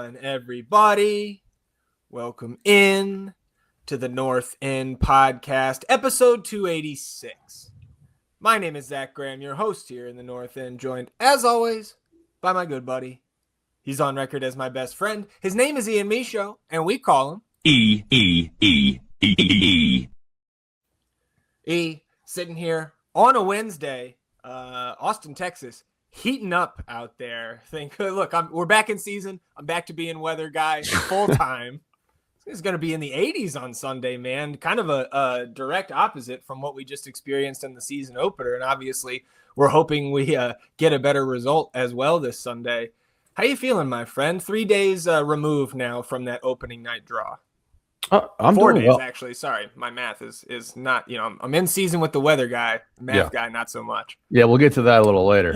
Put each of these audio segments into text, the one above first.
on, everybody? Welcome in to the North End Podcast, episode 286. My name is Zach Graham, your host here in the North End, joined, as always, by my good buddy. He's on record as my best friend. His name is Ian Michaud, and we call him E. E, sitting here on a Wednesday, Austin, Texas, heating up out there. We're back in season. I'm back to being weather guy full time. It's going to be in the 80s on Sunday, man. Kind of a direct opposite from what we just experienced in the season opener. And obviously, we're hoping we get a better result as well this Sunday. How you feeling, my friend? 3 days removed now from that opening night draw. I'm 4 doing days, well. actually. Sorry, my math is not, I'm in season with the weather guy. Math guy, not so much. Yeah, we'll get to that a little later.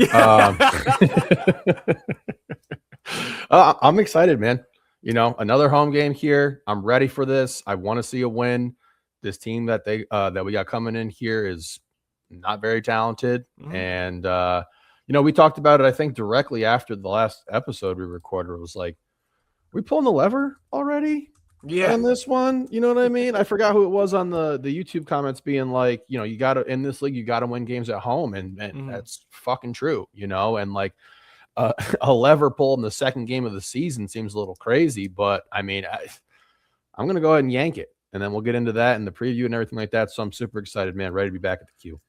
I'm excited, man. Another home game here. I'm ready for this. I want to see a win. This team that we got coming in here is not very talented. Mm-hmm. And, we talked about it, I think, directly after the last episode we recorded. It was like, we pulling the lever already? Yeah. On this one, you know what I mean? I forgot who it was on the YouTube comments being like, you got to, in this league, you got to win games at home. And that's fucking true, and like a lever pull in the second game of the season seems a little crazy, but I mean, I'm going to go ahead and yank it. And then we'll get into that and the preview and everything like that. So I'm super excited, man. Ready to be back at the queue.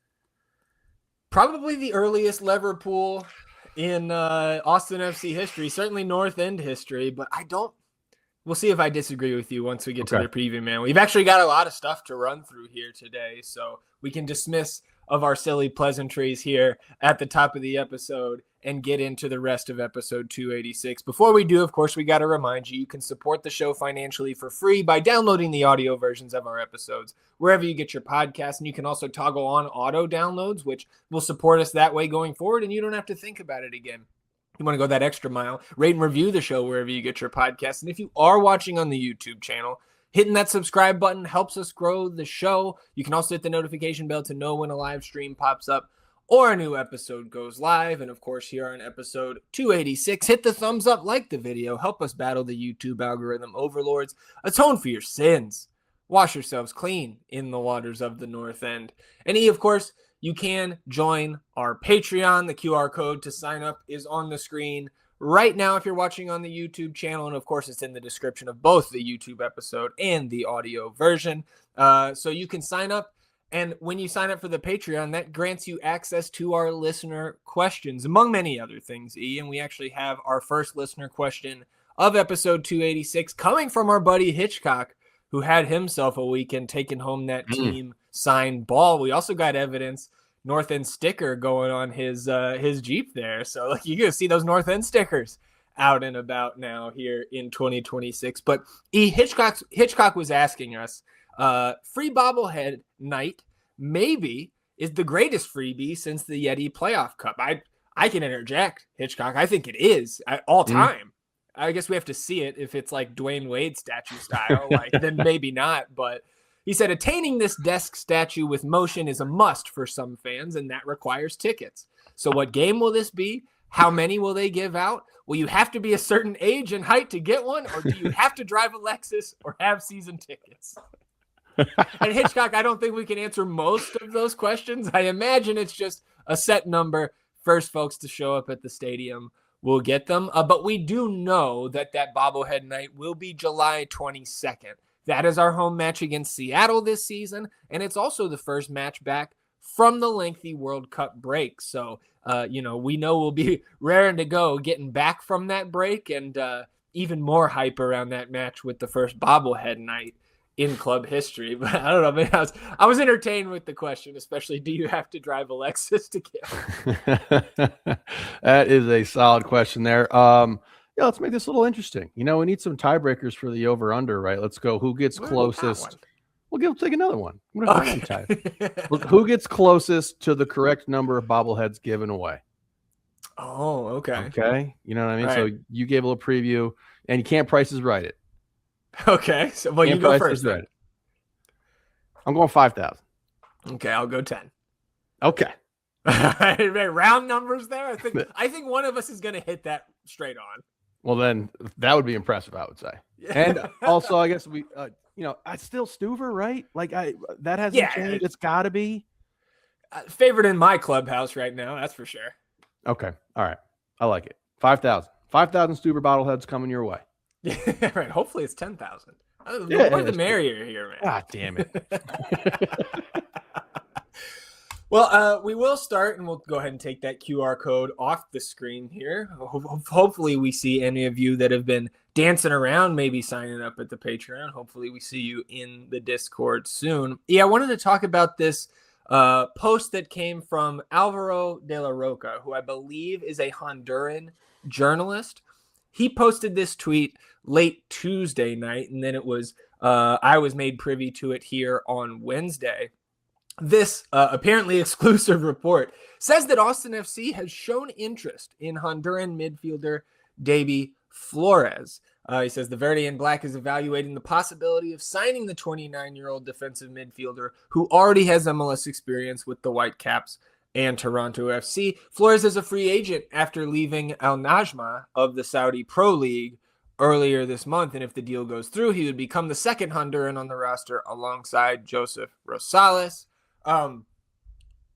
Probably the earliest lever pull in Austin FC history, certainly North End history, but we'll see if I disagree with you once we get to the preview, man. We've actually got a lot of stuff to run through here today, so we can dismiss of our silly pleasantries here at the top of the episode and get into the rest of episode 286. Before we do, of course, we got to remind you can support the show financially for free by downloading the audio versions of our episodes wherever you get your podcasts, and you can also toggle on auto downloads, which will support us that way going forward, and you don't have to think about it again. You want to go that extra mile, rate and review the show wherever you get your podcasts. And if you are watching on the YouTube channel, hitting that subscribe button helps us grow the show. You can also hit the notification bell to know when a live stream pops up or a new episode goes live. And of course, here on episode 286, hit the thumbs up, like the video, help us battle the YouTube algorithm overlords, atone for your sins, wash yourselves clean in the waters of the North End. And of course, you can join our Patreon. The QR code to sign up is on the screen right now if you're watching on the YouTube channel. And, of course, it's in the description of both the YouTube episode and the audio version. So you can sign up. And when you sign up for the Patreon, that grants you access to our listener questions, among many other things, E. And we actually have our first listener question of episode 286 coming from our buddy Hitchcock, who had himself a weekend taking home that team signed ball. We also got evidence North End sticker going on his Jeep there. So you're going to see those North End stickers out and about now here in 2026. But Hitchcock was asking us, free bobblehead night maybe is the greatest freebie since the Yeti Playoff Cup. I can interject, Hitchcock. I think it is all time. I guess we have to see it. If it's like Dwayne Wade statue style, then maybe not. But he said, attaining this desk statue with motion is a must for some fans, and that requires tickets. So what game will this be? How many will they give out? Will you have to be a certain age and height to get one, or do you have to drive a Lexus or have season tickets? And Hitchcock, I don't think we can answer most of those questions. I imagine it's just a set number. First folks to show up at the stadium will get them. But we do know that bobblehead night will be July 22nd. That is our home match against Seattle this season, and it's also the first match back from the lengthy World Cup break. So, we know we'll be raring to go getting back from that break, and even more hype around that match with the first bobblehead night in club history. But I don't know, man, I was entertained with the question, especially, do you have to drive a Lexus to get? That is a solid question there. Let's make this a little interesting. We need some tiebreakers for the over-under, right? Let's go. Who gets closest? We'll take another one. Okay. Who gets closest to the correct number of bobbleheads given away? Oh, okay. Okay. You know what I mean? All So right. you gave a little preview, and you can't Price is Right it. Okay. So, you go first. Right. I'm going 5,000. Okay, I'll go 10. Okay. Round numbers there. I think one of us is going to hit that straight on. Well, then that would be impressive, I would say. And also, I guess we, I still Stuver, right? Like that hasn't changed. It's got to be favorite in my clubhouse right now. That's for sure. Okay. All right. I like it. 5,000 Stuber bottleheads coming your way. Yeah, right. Hopefully it's 10,000. The more the merrier here, man. God damn it. Well, we will start, and we'll go ahead and take that QR code off the screen here. Hopefully we see any of you that have been dancing around, maybe signing up at the Patreon. Hopefully we see you in the Discord soon. Yeah, I wanted to talk about this post that came from Alvaro de la Roca, who I believe is a Honduran journalist. He posted this tweet late Tuesday night, and then it was I was made privy to it here on Wednesday. This apparently exclusive report says that Austin FC has shown interest in Honduran midfielder Davy Flores. He says the Verde and Black is evaluating the possibility of signing the 29-year-old defensive midfielder who already has MLS experience with the Whitecaps and Toronto FC. Flores is a free agent after leaving Al Najma of the Saudi Pro League earlier this month, and if the deal goes through, he would become the second Honduran on the roster alongside Joseph Rosales.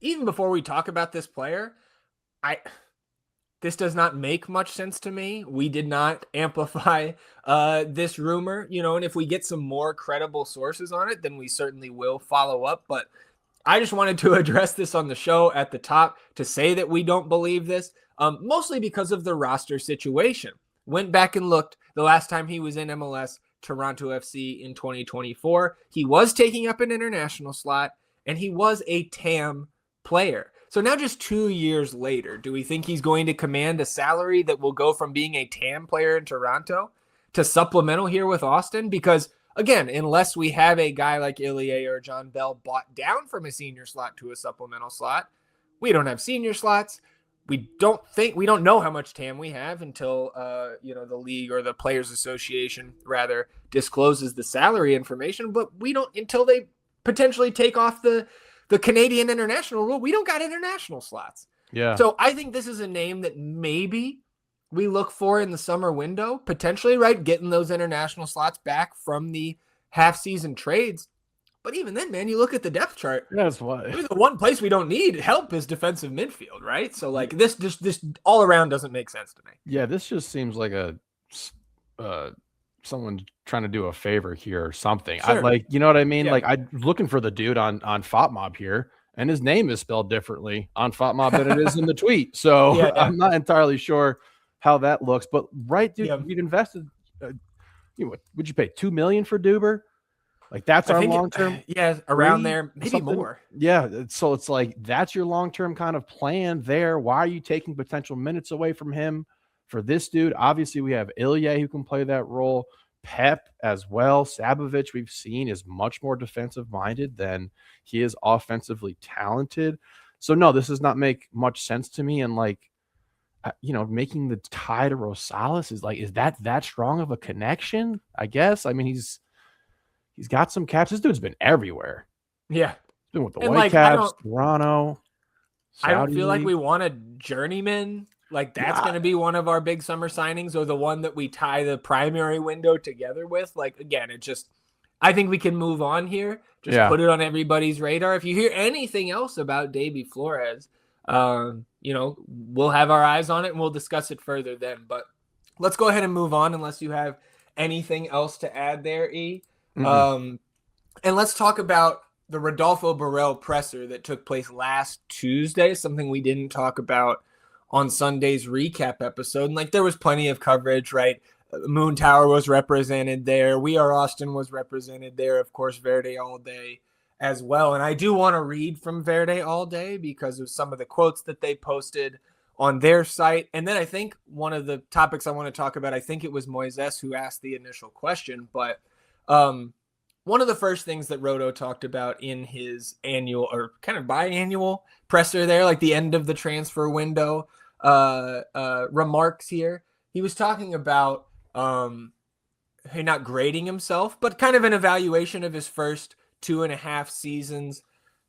Even before we talk about this player, this does not make much sense to me. We did not amplify this rumor, and if we get some more credible sources on it, then we certainly will follow up. But I just wanted to address this on the show at the top to say that we don't believe this, mostly because of the roster situation. Went back and looked the last time he was in MLS, Toronto FC in 2024. He was taking up an international slot, and he was a TAM player. So now just 2 years later, do we think he's going to command a salary that will go from being a TAM player in Toronto to supplemental here with Austin? Because, again, unless we have a guy like Ilie or John Bell bought down from a senior slot to a supplemental slot, we don't have senior slots. We don't know how much TAM we have until the league or the Players Association rather discloses the salary information, but we don't until they potentially take off the Canadian international rule. We don't got international slots. Yeah. So I think this is a name that maybe we look for in the summer window, potentially, right? Getting those international slots back from the half-season trades. But even then, man, you look at the depth chart. That's why. The one place we don't need help is defensive midfield, right? So like this all around doesn't make sense to me. Yeah, this just seems like someone trying to do a favor here or something. Sure. You know what I mean? Yeah. Like I'm looking for the dude on FOTMob here, and his name is spelled differently on FOTMob than it is in the tweet. So yeah. I'm not entirely sure how that looks, but right, dude, you'd invested. Would you pay $2 million for Duber? Like that's our long term. Yeah, around there, maybe something. More. Yeah, so it's like that's your long term kind of plan there. Why are you taking potential minutes away from him for this dude? Obviously, we have Ilie who can play that role. Pep as well. Sabovic, we've seen, is much more defensive minded than he is offensively talented. So no, this does not make much sense to me. And making the tie to Rosales is that strong of a connection? I guess. I mean, he's got some caps. This dude's been everywhere. Yeah, he's been with the Whitecaps, Toronto. Saudi I don't feel like we want a journeyman. Like that's going to be one of our big summer signings, or the one that we tie the primary window together with. Like, again, I think we can move on here. Just put it on everybody's radar. If you hear anything else about Davy Flores, we'll have our eyes on it and we'll discuss it further then. But let's go ahead and move on unless you have anything else to add there, E. Mm-hmm. And let's talk about the Rodolfo Borrell presser that took place last Tuesday, something we didn't talk about on Sunday's recap episode. And there was plenty of coverage, right? Moon Tower was represented there. We Are Austin was represented there. Of course, Verde All Day as well. And I do want to read from Verde All Day because of some of the quotes that they posted on their site. And then I think one of the topics I want to talk about, I think it was Moises who asked the initial question, but one of the first things that Rodo talked about in his annual or kind of biannual presser there, like the end of the transfer window remarks here, he was talking about not grading himself, but kind of an evaluation of his first 2.5 seasons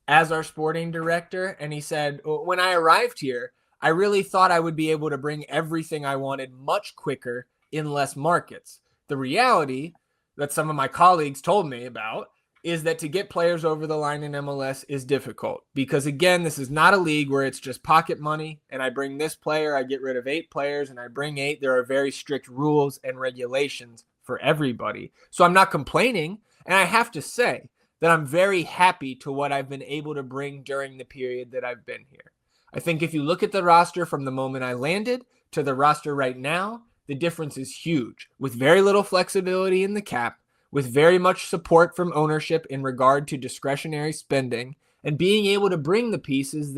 as our sporting director. And he said, when I arrived here, I really thought I would be able to bring everything I wanted much quicker in less markets. The reality that some of my colleagues told me about is that to get players over the line in MLS is difficult because, again, this is not a league where it's just pocket money and I bring this player, I get rid of 8 players and I bring 8. There are very strict rules and regulations for everybody. So I'm not complaining, and I have to say that I'm very happy to what I've been able to bring during the period that I've been here. I think if you look at the roster from the moment I landed to the roster right now, the difference is huge, with very little flexibility in the cap, with very much support from ownership in regard to discretionary spending, and being able to bring the pieces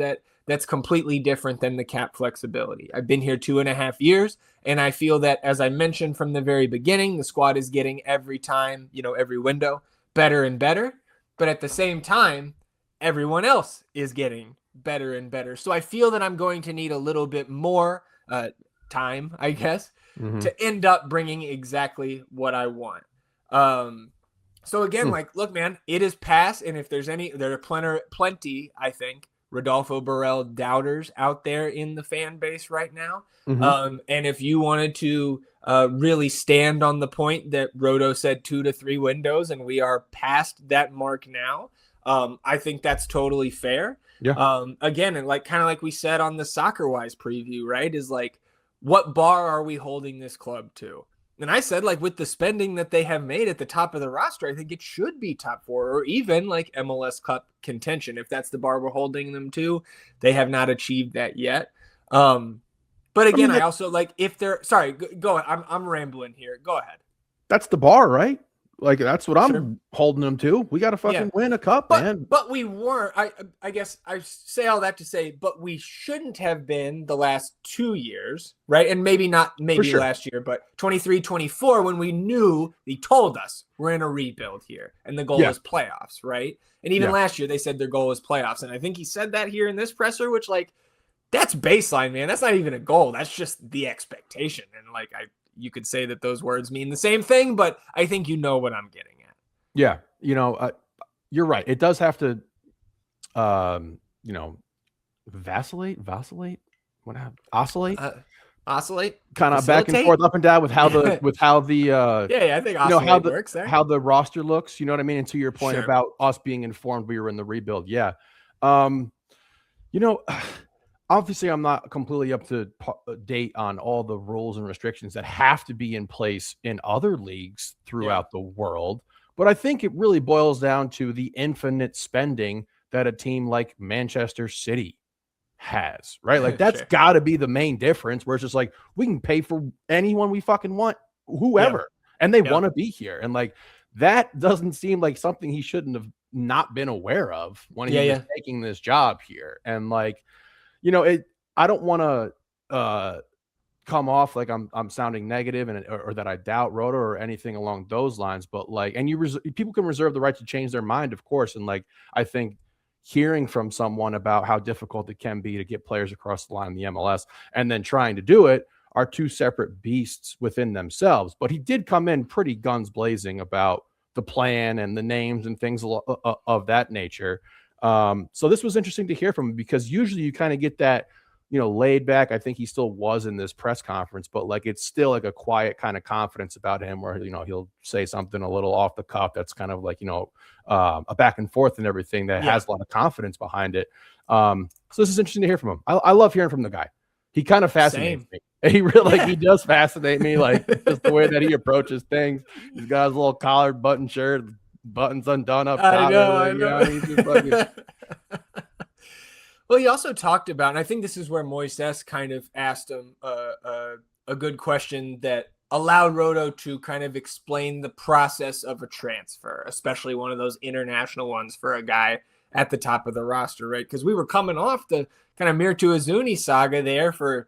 that's completely different than the cap flexibility. I've been here 2.5 years, and I feel that, as I mentioned from the very beginning, the squad is getting every time, every window, better and better. But at the same time, everyone else is getting better and better. So I feel that I'm going to need a little bit more time, I guess, to end up bringing exactly what I want. So again, look, man, it is past. And if there are plenty, I think, Rodolfo Borrell doubters out there in the fan base right now. And if you wanted to really stand on the point that Rodo said 2 to 3 windows and we are past that mark now, I think that's totally fair. Yeah. Again, and kind of like we said on the Soccer Wise preview, right, is what bar are we holding this club to? And I said, with the spending that they have made at the top of the roster, I think it should be top 4 or even MLS Cup contention. If that's the bar we're holding them to, they have not achieved that yet. But again, I also if they're sorry, go ahead. I'm rambling here. Go ahead. That's the bar, right? That's what I'm holding them to. We got to fucking win a cup, man. But we weren't. I guess I say all that to say, but we shouldn't have been the last 2 years, right? And maybe last year, but 23, 24, when we knew, they told us we're in a rebuild here and the goal is playoffs, right? And even last year, they said their goal was playoffs. And I think he said that here in this presser, which that's baseline, man. That's not even a goal. That's just the expectation. And you could say that those words mean the same thing, but I think you know what I'm getting at. Yeah. You're right. It does have to, oscillate, oscillate, kind of back and forth, up and down with how the, I think oscillate works there. How the roster looks, you know what I mean? And to your point about us being informed, we were in the rebuild. Yeah. Obviously, I'm not completely up to date on all the rules and restrictions that have to be in place in other leagues throughout the world. But I think it really boils down to the infinite spending that a team like Manchester City has, right? That's got to be the main difference, where it's just we can pay for anyone we fucking want, whoever, and they want to be here. And that doesn't seem like something he shouldn't have not been aware of when he was taking this job here. And I don't want to come off like I'm sounding negative or that I doubt Rodo or anything along those lines. But people can reserve the right to change their mind, of course. And I think hearing from someone about how difficult it can be to get players across the line in the MLS and then trying to do it are two separate beasts within themselves. But he did come in pretty guns blazing about the plan and the names and things of that nature. So this was interesting to hear from him, because usually you kind of get that, laid back. I think he still was in this press conference, but it's still a quiet kind of confidence about him where, he'll say something a little off the cuff. That's kind of a back and forth and everything that has a lot of confidence behind it. So this is interesting to hear from him. I love hearing from the guy. He kind of fascinates me. He really he does fascinate me. Just the way that he approaches things. He's got his little collared button shirt, buttons undone up top. I know. He's just Well, he also talked about, and I think this is where Moises kind of asked him a good question that allowed Rodo to kind of explain the process of a transfer, especially one of those international ones for a guy at the top of the roster, right? Because we were coming off the kind of Mirtu Azuni saga there for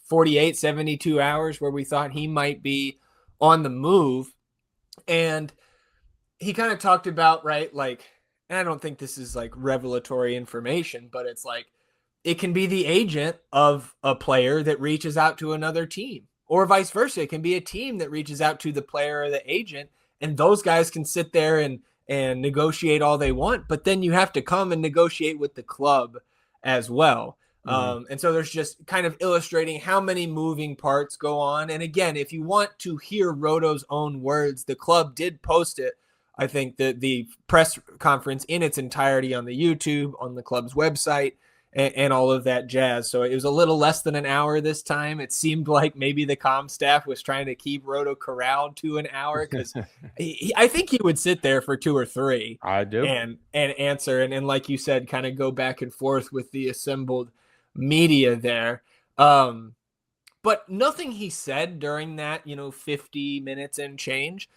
48, 72 hours where we thought he might be on the move. And he kind of talked about, right, and I don't think this is revelatory information, but it's it can be the agent of a player that reaches out to another team, or vice versa. It can be a team that reaches out to the player or the agent, and those guys can sit there and negotiate all they want, but then you have to come and negotiate with the club as well. And so there's just kind of illustrating how many moving parts go on. And again, if you want to hear Rodo's own words, the club did post it. I think that the press conference in its entirety on the YouTube, on the club's website, and all of that jazz. So it was a little less than an hour this time. It seemed like maybe the comm staff was trying to keep Rodo corralled to an hour, because I think he would sit there for 2 or 3. I do. And answer. And like you said, kind of go back and forth with the assembled media there. But nothing he said during that, 50 minutes and change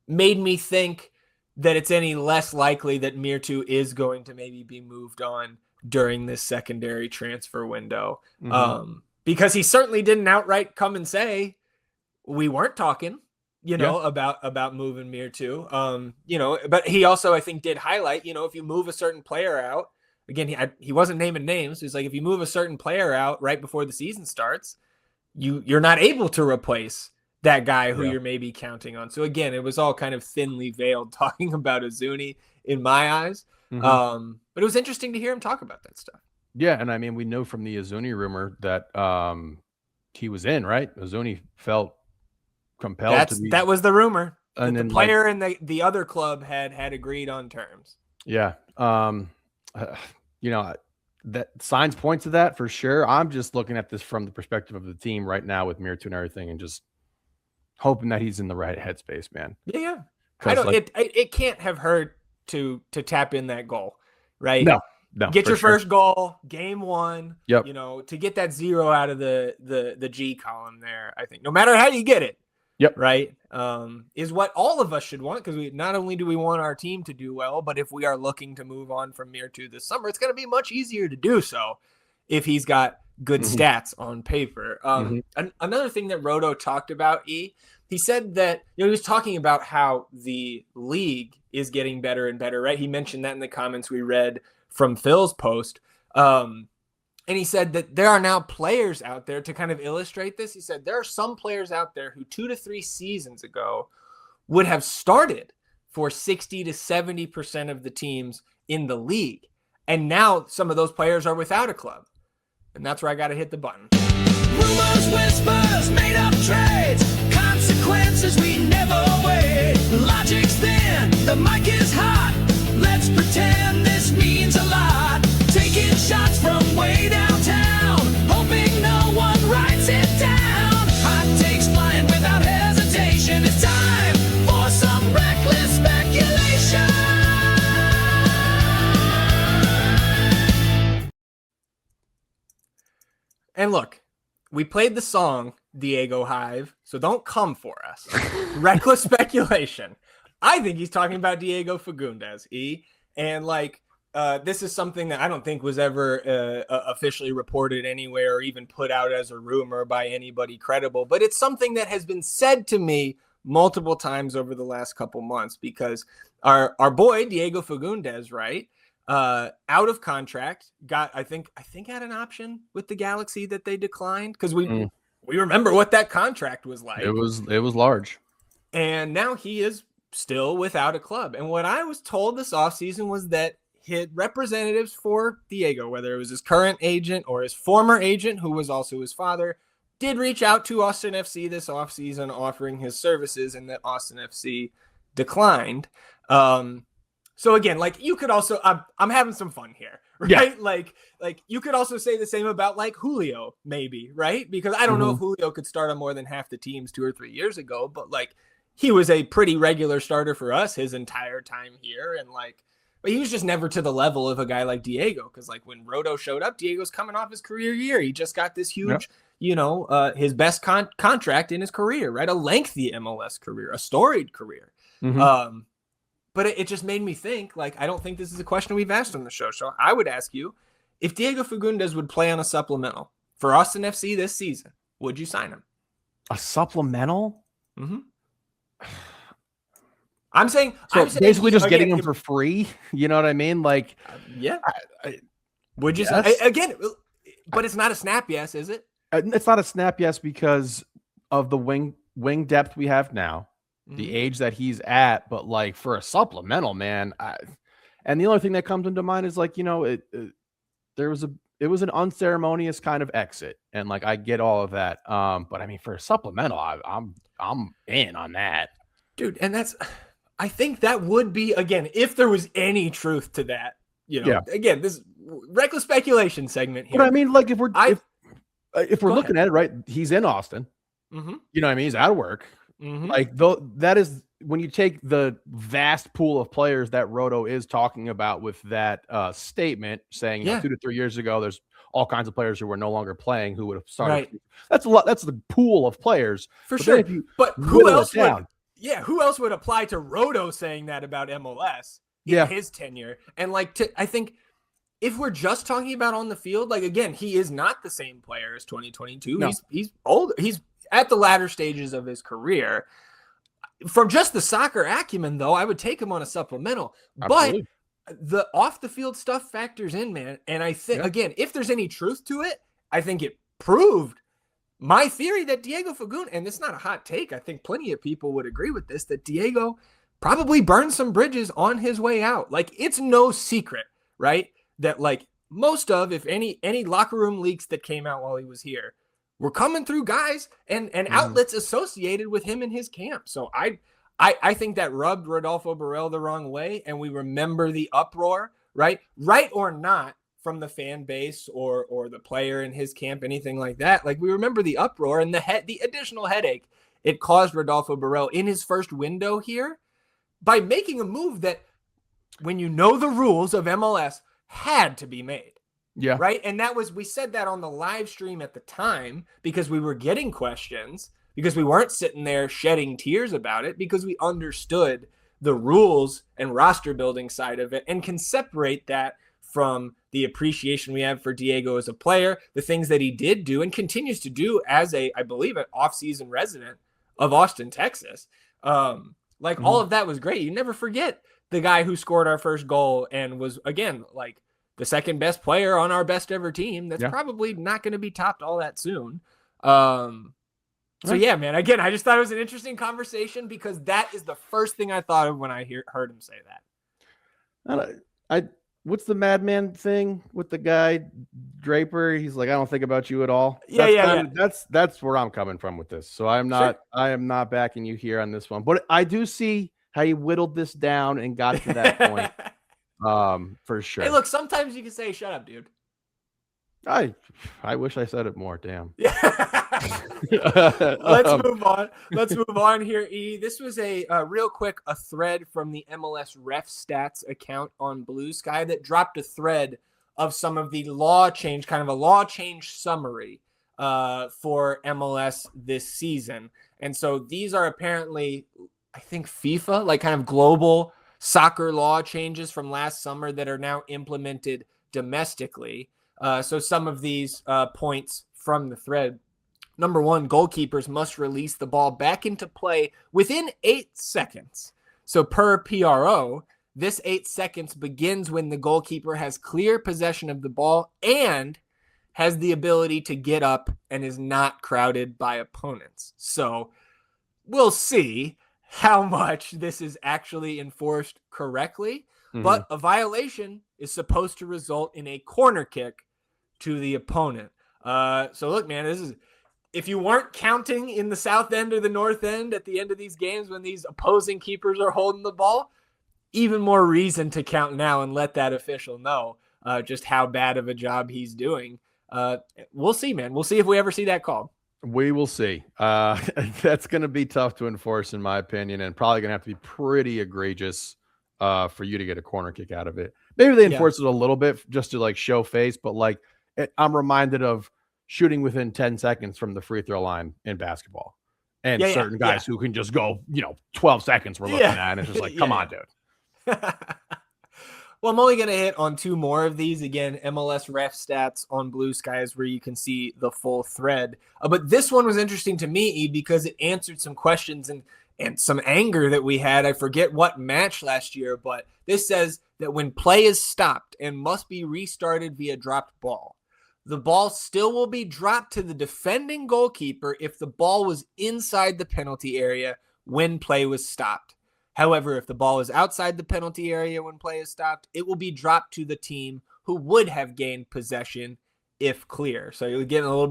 made me think that it's any less likely that Mirtu is going to maybe be moved on during this secondary transfer window. Because he certainly didn't outright come and say we weren't talking, about moving Mirtu. But he also, I think, did highlight, if you move a certain player out, again, he wasn't naming names. He's like, if you move a certain player out right before the season starts, you're not able to replace that guy who you're maybe counting on. So again, it was all kind of thinly veiled talking about Azuni in my eyes. But it was interesting to hear him talk about that stuff. Yeah, and I mean, we know from the Azuni rumor that he was in, right? Azuni felt compelled to be. That was the rumor. And the player and the other club had agreed on terms. Yeah. That signs point to that for sure. I'm just looking at this from the perspective of the team right now with Mirtu and everything, and just hoping that he's in the right headspace, man. Yeah. It can't have hurt to tap in that goal, right? No. Get your first goal, game 1. Yep. To get that 0 out of the G column there. I think no matter how you get it. Yep. Right. Is what all of us should want, because we not only do we want our team to do well, but if we are looking to move on from Mirtu this summer, it's going to be much easier to do so if he's got good stats on paper. Another thing that Rodo talked about, he said that he was talking about how the league is getting better and better, right? He mentioned that in the comments we read from Phil's post. And he said that there are now players out there to kind of illustrate this. He said there are some players out there who 2 to 3 seasons ago would have started for 60 to 70% of the teams in the league. And now some of those players are without a club. And that's where I got to hit the button. Rumors, whispers, made up trades, consequences we never weigh. Logic's thin, the mic is hot. Let's pretend this means a lot. Taking shots from way downtown, hoping no one writes it down. Hot takes flying without hesitation. It's time for some reckless speculation. And look, we played the song Diego Hive, so don't come for us. Reckless speculation. I think he's talking about Diego Fagundes, and this is something that I don't think was ever officially reported anywhere or even put out as a rumor by anybody credible. But it's something that has been said to me multiple times over the last couple months, because our boy Diego Fagundes, right, out of contract, got I think had an option with the Galaxy that they declined, because we remember what that contract was like. It was large, and now he is still without a club. And what I was told this offseason was that his representatives for Diego, whether it was his current agent or his former agent, who was also his father, did reach out to Austin FC this offseason offering his services, and that Austin FC declined. So again, you could also, I'm having some fun here, right? Yeah. You could also say the same about Julio, maybe, right? Because I don't know if Julio could start on more than half the teams 2 or 3 years ago, but he was a pretty regular starter for us his entire time here. And but he was just never to the level of a guy like Diego. Cause when Rodo showed up, Diego's coming off his career year. He just got this huge, his best contract in his career, right? A lengthy MLS career, a storied career. But it just made me think, I don't think this is a question we've asked on the show. So I would ask you, if Diego Fagundes would play on a supplemental for Austin FC this season, would you sign him? A supplemental? I'm saying basically just getting him for free. You know what I mean? Yeah. Would you say, again? But it's not a snap yes, is it? It's not a snap yes because of the wing depth we have now, the age that he's at. But for a supplemental, man, and the only thing that comes into mind is there was an unceremonious kind of exit, and like I get all of that. But I mean, for a supplemental, I'm in on that, dude. And I think that would be, again, if there was any truth to that. Again, this reckless speculation segment here. But I mean, like if we're looking at it, right? He's in Austin. Mm-hmm. You know what I mean? He's out of work. Mm-hmm. Like though, that is when you take the vast pool of players that Rodo is talking about with that statement saying, 2 to 3 years ago, there's all kinds of players who were no longer playing who would have started. Right. That's a lot. That's the pool of players for sure. But who else would apply to Rodo saying that about MLS in his tenure? And I think if we're just talking about on the field, like again, he is not the same player as 2022. No. He's old. He's at the latter stages of his career. From just the soccer acumen, though, I would take him on a supplemental. Absolutely. But the off the field stuff factors in, man. And I think, again, if there's any truth to it, I think it proved my theory that Diego Fagun, and it's not a hot take, I think plenty of people would agree with this, that Diego probably burned some bridges on his way out. Like, it's no secret, right, that like most of, if any locker room leaks that came out while he was here, we're coming through guys and outlets associated with him in his camp. So I think that rubbed Rodolfo Borrell the wrong way, and we remember the uproar, right or not, from the fan base or the player in his camp, anything like that. Like, we remember the uproar and the additional headache it caused Rodolfo Borrell in his first window here by making a move that, when you know the rules of MLS, had to be made. Yeah. Right. And we said that on the live stream at the time because we were getting questions, because we weren't sitting there shedding tears about it, because we understood the rules and roster building side of it and can separate that from the appreciation we have for Diego as a player, the things that he did do and continues to do as I believe, an off-season resident of Austin, Texas. All of that was great. You never forget the guy who scored our first goal and was, again, like, the second best player on our best ever team. That's probably not going to be topped all that soon. So yeah, man, again, I just thought it was an interesting conversation because that is the first thing I thought of when I heard him say that. What's the madman thing with the guy Draper? He's like, I don't think about you at all. That's where I'm coming from with this. So I am not backing you here on this one, but I do see how you whittled this down and got to that point. For sure. Hey, look, sometimes you can say, shut up, dude. I wish I said it more. Damn. Let's move on here, E. This was a thread from the MLS Ref Stats account on Blue Sky that dropped a thread of some of the law change summary for MLS this season. And so these are apparently, I think, FIFA, like kind of global soccer law changes from last summer that are now implemented domestically. So some of these points from the thread. Number 1, goalkeepers must release the ball back into play within 8 seconds. So per PRO, this 8 seconds begins when the goalkeeper has clear possession of the ball and has the ability to get up and is not crowded by opponents. So we'll see how much this is actually enforced correctly, but a violation is supposed to result in a corner kick to the opponent. So look, man, this is, if you weren't counting in the south end or the north end at the end of these games when these opposing keepers are holding the ball, even more reason to count now and let that official know just how bad of a job he's doing. We'll see, man. We'll see if we ever see that call. We will see. That's going to be tough to enforce, in my opinion, and probably going to have to be pretty egregious for you to get a corner kick out of it. Maybe they enforce it a little bit just to like show face, but like I'm reminded of shooting within 10 seconds from the free throw line in basketball, and certain guys who can just go, 12 seconds we're looking at, and it's just like, come on, dude. Well, I'm only going to hit on 2 more of these. Again, MLS Ref Stats on Blue Sky is where you can see the full thread. But this one was interesting to me, E, because it answered some questions and some anger that we had. I forget what match last year, but this says that when play is stopped and must be restarted via dropped ball, the ball still will be dropped to the defending goalkeeper if the ball was inside the penalty area when play was stopped. However, if the ball is outside the penalty area when play is stopped, it will be dropped to the team who would have gained possession if clear. So you're getting a little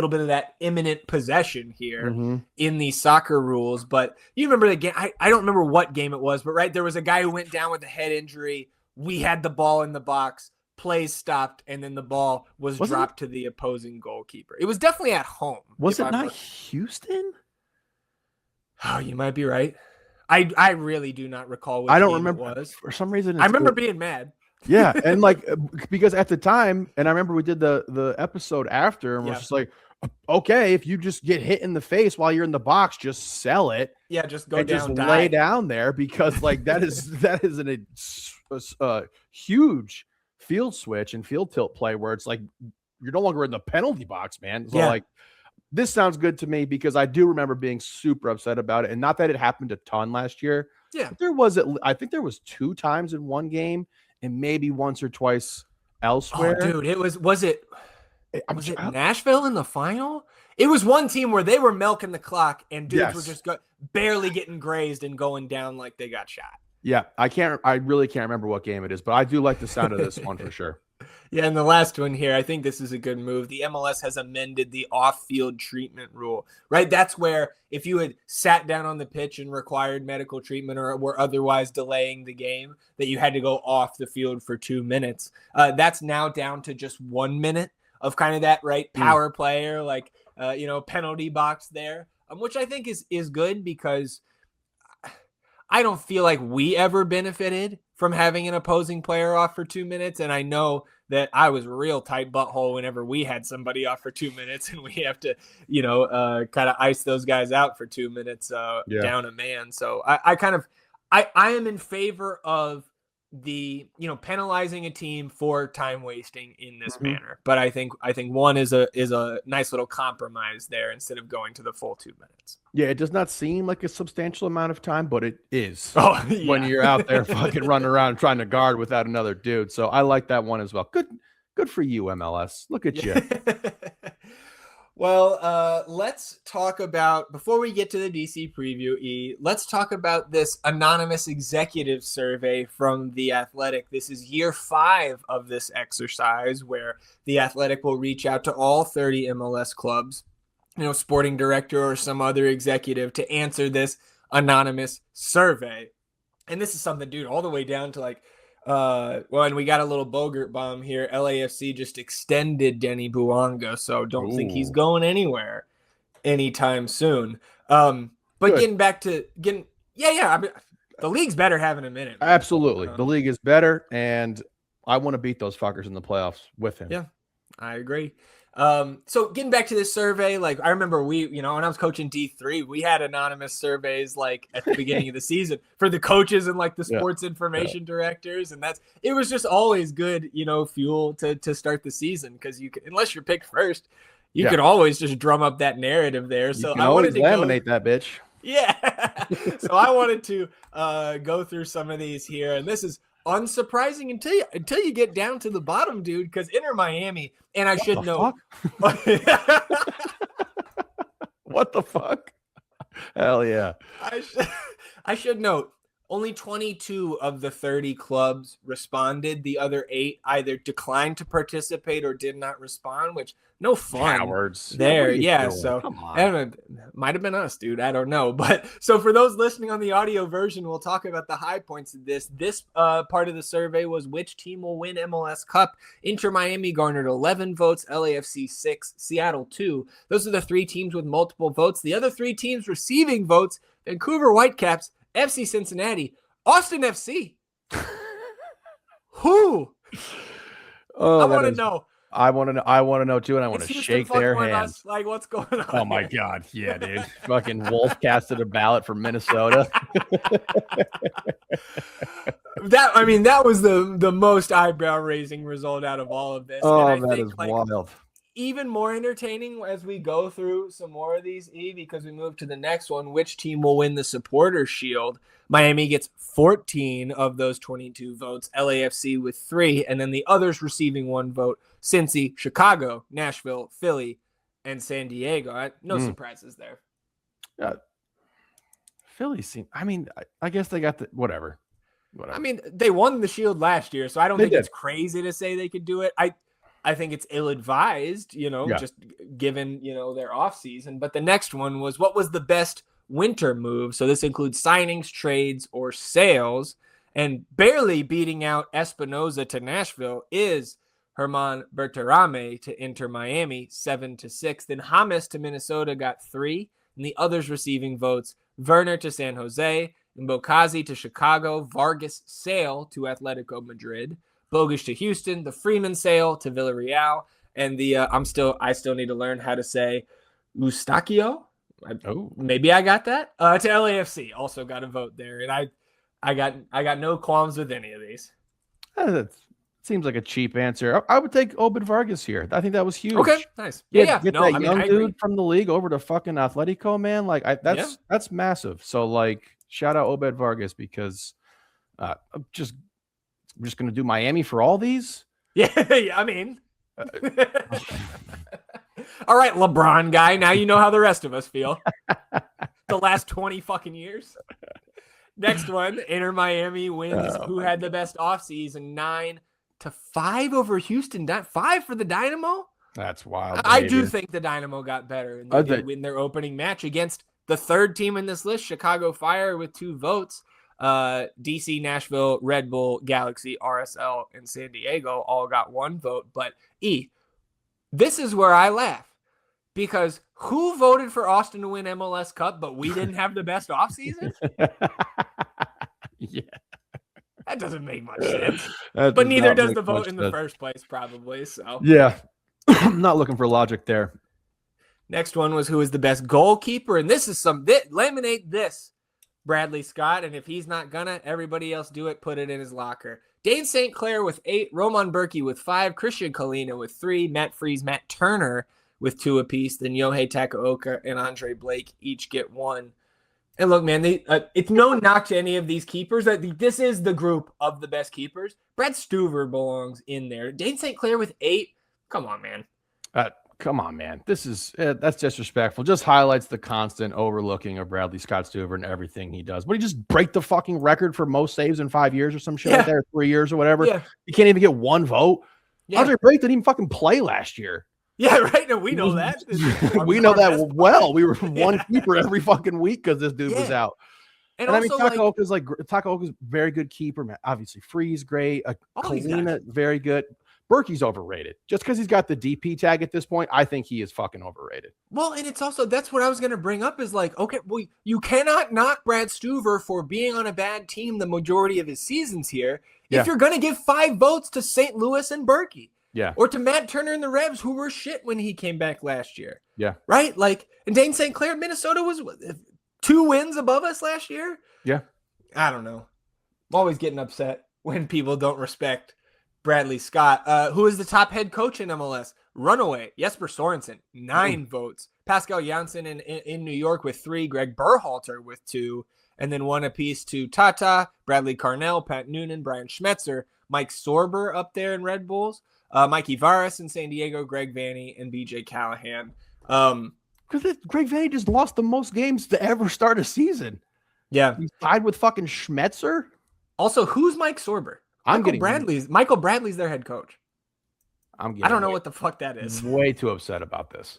bit of that imminent possession here Mm-hmm. in the soccer rules. But you remember the game? I don't remember what game it was, but right, there was a guy who went down with a head injury. We had the ball in the box. Plays stopped, and then the ball was dropped to the opposing goalkeeper. It was definitely at home. Was it not Houston? Oh, you might be right. I really do not recall which I don't game remember. it was. For some reason, I remember being mad. Yeah, and like because at the time, and I remember we did the episode after, and we're just like, okay, if you just get hit in the face while you're in the box, just sell it. Yeah, just go and down, just die. lay down there, because like that is a huge field switch and field tilt play where it's like you're no longer in the penalty box, man. So like this sounds good to me, because I do remember being super upset about it, and not that it happened a ton last year. Yeah, I think there was 2 times in one game, and maybe once or twice elsewhere. Oh, dude, was it Nashville in the final? It was one team where they were milking the clock, and dudes were just barely getting grazed and going down like they got shot. Yeah, I really can't remember what game it is, but I do like the sound of this one for sure. Yeah, and the last one here, I think this is a good move. The MLS has amended the off-field treatment rule, right? That's where if you had sat down on the pitch and required medical treatment or were otherwise delaying the game, that you had to go off the field for 2 minutes. That's now down to just 1 minute of kind of that, right, power play or like, penalty box there, which I think is good, because I don't feel like we ever benefited from having an opposing player off for 2 minutes. And I know that I was a real tight butthole whenever we had somebody off for 2 minutes and we have to, kind of ice those guys out for 2 minutes down a man. So I am in favor of the, penalizing a team for time wasting in this manner. But I think one is a nice little compromise there instead of going to the full 2 minutes. Yeah, it does not seem like a substantial amount of time, but it is when you're out there fucking running around trying to guard without another dude. So I like that one as well. Good for you, MLS. Look at you. Well, let's talk about, before we get to the DC preview, let's talk about this anonymous executive survey from The Athletic. This is year 5 of this exercise where The Athletic will reach out to all 30 MLS clubs, sporting director or some other executive, to answer this anonymous survey. And this is something, dude, all the way down to like, and we got a little Bogert bomb here. LAFC just extended Denny Buonga, so don't think he's going anywhere anytime soon. But good. Getting back to I mean, the league's better having a minute. Man. Absolutely, the league is better, and I want to beat those fuckers in the playoffs with him. Yeah, I agree. So getting back to this survey, like I remember when I was coaching D3, we had anonymous surveys like at the beginning of the season for the coaches and like the sports information directors. And it was just always good, fuel to start the season. Cause unless you're picked first, you could always just drum up that narrative there. So I wanted to laminate that bitch. Yeah. So I wanted to, go through some of these here, and this is unsurprising until you get down to the bottom, dude, because Inter Miami, and I should know. What the fuck? Hell yeah. I should note, only 22 of the 30 clubs responded. The other 8 either declined to participate or did not respond, which no fun. Cowards. There. Yeah. So might have been us, dude. I don't know. But so for those listening on the audio version, we'll talk about the high points of this. This part of the survey was which team will win MLS Cup. Inter Miami garnered 11 votes, LAFC 6, Seattle 2. Those are the 3 teams with multiple votes. The other 3 teams receiving votes, Vancouver Whitecaps, FC Cincinnati, Austin FC. Who? Oh, I want to know. I want to know too, and I want to shake their hands. Like, what's going on? Oh my god, yeah, dude. Fucking Wolf casted a ballot for Minnesota. That was the most eyebrow raising result out of all of this. Oh, and that is wild. Even more entertaining as we go through some more of these, because we move to the next one. Which team will win the Supporters Shield? Miami gets 14 of those 22 votes, LAFC with 3, and then the others receiving 1 vote, Cincy, Chicago, Nashville, Philly, and San Diego. No surprises there. Philly seems, I guess they got whatever. I mean, they won the Shield last year, so I don't think it's crazy to say they could do it. I think it's ill-advised, just given, their offseason. But the next one was, what was the best winter move? So this includes signings, trades, or sales. And barely beating out Espinoza to Nashville is Herman Berterame to Inter Miami, 7-6. Then James to Minnesota got 3, and the others receiving votes: Werner to San Jose, Mbokazi to Chicago, Vargas Sale to Atletico Madrid, Bogish to Houston, the Freeman Sale to Villarreal, and the I still need to learn how to say Eustaquio. Maybe I got that to LAFC. Also got a vote there, and I got no qualms with any of these. That seems like a cheap answer. I would take Obed Vargas here. I think that was huge. Okay, nice. Yeah. Get that young dude from the league over to fucking Atletico, man. Like that's massive. So like, shout out Obed Vargas, because I'm just gonna do Miami for all these. Yeah, I mean. All right, LeBron guy. Now you know how the rest of us feel. The last 20 fucking years. Next one, Inter Miami wins. Who had the best offseason? 9-5 over Houston. 5 for the Dynamo. That's wild. I do think the Dynamo got better, and they did win their opening match against the third team in this list, Chicago Fire, with 2 votes. DC, Nashville, Red Bull, Galaxy, RSL, and San Diego all got 1 vote. But this is where I laugh, because who voted for Austin to win MLS Cup, but we didn't have the best offseason? Yeah. That doesn't make much sense. But neither does the vote in the first place, probably. So yeah. I'm not looking for logic there. Next one was, who is the best goalkeeper? And this is laminate this, Bradley Scott. And if he's not gonna, everybody else do it. Put it in his locker. Dane St. Clair with 8, Roman Berkey with 5, Christian Kalina with 3, Matt Freese, Matt Turner with 2 apiece. Then Yohei Takaoka and Andre Blake each get 1. And look, man, it's no knock to any of these keepers. This is the group of the best keepers. Brad Stuver belongs in there. Dane St. Clair with 8. Come on, man. Come on, man. This is that's disrespectful. Just highlights the constant overlooking of Bradley Scott Stuver and everything he does. What, he just break the fucking record for most saves in 5 years or some shit like that, 3 years or whatever? Yeah. You can't even get 1 vote. Yeah. Andre Blake didn't even fucking play last year. Yeah, right. No, we know that. We know that well. We were one keeper every fucking week because this dude was out. And I mean, Takaoka's very good keeper, man. Obviously, Freeze great. Kalina, very good. Berkey's overrated. Just because he's got the DP tag at this point, I think he is fucking overrated. Well, and it's also, that's what I was going to bring up, is like, okay, well, you cannot knock Brad Stuver for being on a bad team the majority of his seasons here if you're going to give 5 votes to St. Louis and Berkey. Yeah. Or to Matt Turner and the Revs, who were shit when he came back last year. Yeah. Right? Like, and Dane St. Clair, Minnesota was 2 wins above us last year. Yeah. I don't know. I'm always getting upset when people don't respect Bradley Scott. Who is the top head coach in MLS? Runaway, Jesper Sorensen, 9 votes. Pascal Janssen in New York with 3. Greg Berhalter with 2. And then 1 apiece to Tata, Bradley Carnell, Pat Noonan, Brian Schmetzer, Mike Sorber up there in Red Bulls. Mikey Varas in San Diego, Greg Vanney, and BJ Callahan. Because Greg Vanney just lost the most games to ever start a season. Yeah. He's tied with fucking Schmetzer. Also, who's Mike Sorber? Michael Bradley's their head coach. I don't know what the fuck that is. Way too upset about this.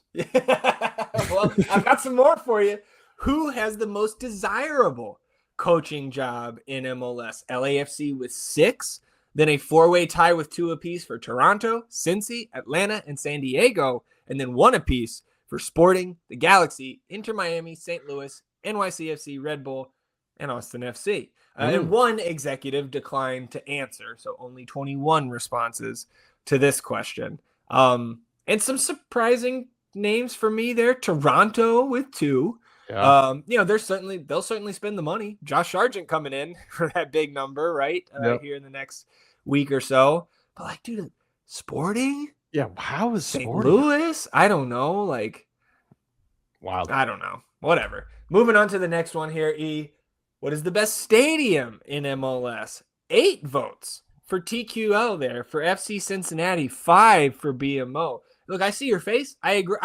Well, I've got some more for you. Who has the most desirable coaching job in MLS? LAFC with 6. Then a 4-way tie with 2 apiece for Toronto, Cincy, Atlanta, and San Diego. And then 1 apiece for Sporting, the Galaxy, Inter Miami, St. Louis, NYCFC, Red Bull, and Austin FC. And 1 executive declined to answer. So only 21 responses to this question. And some surprising names for me there. Toronto with 2. Yeah. They'll certainly spend the money. Josh Sargent coming in for that big number, right? Here in the next week or so. But like, dude, Sporting? Yeah, how is St. Louis? I don't know. Like, wow. I don't know. Whatever. Moving on to the next one here. What is the best stadium in MLS? 8 votes for TQL there. For FC Cincinnati, 5 for BMO. Look, I see your face. I agree.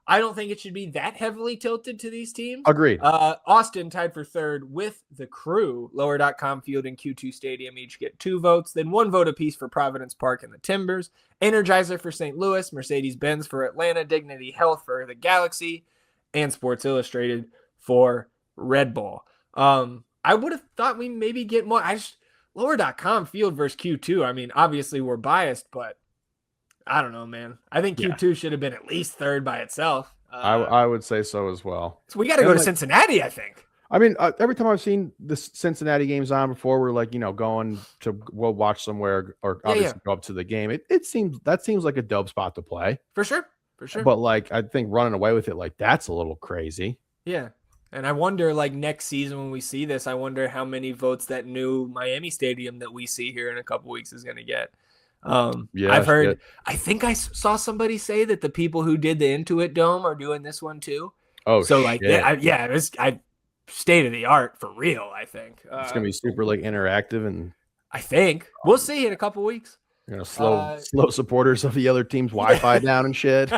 I don't think it should be that heavily tilted to these teams. Agreed. Austin tied for third with the Crew. Lower.com Field and Q2 Stadium each get 2 votes. Then 1 vote apiece for Providence Park and the Timbers. Energizer for St. Louis. Mercedes-Benz for Atlanta. Dignity Health for the Galaxy. And Sports Illustrated for Red Bull. I would have thought we maybe get more. Lower.com Field versus Q2. I mean, obviously we're biased, but I don't know, man. I think Q2 should have been at least third by itself. I would say so as well. So we got to go to Cincinnati, I think. I mean, every time I've seen the Cincinnati games on before, we're like, going to watch somewhere or obviously go up to the game. It seems like a dope spot to play. For sure. But like, I think running away with it, like that's a little crazy. Yeah. And I wonder, like next season when we see this, I wonder how many votes that new Miami stadium that we see here in a couple weeks is going to get. I've heard, I think I saw somebody say that the people who did the Intuit Dome are doing this one too. Oh, so like, it was state of the art for real. I think it's gonna be super like interactive, and I think we'll see in a couple weeks. Slow supporters of the other team's Wi-Fi down and shit.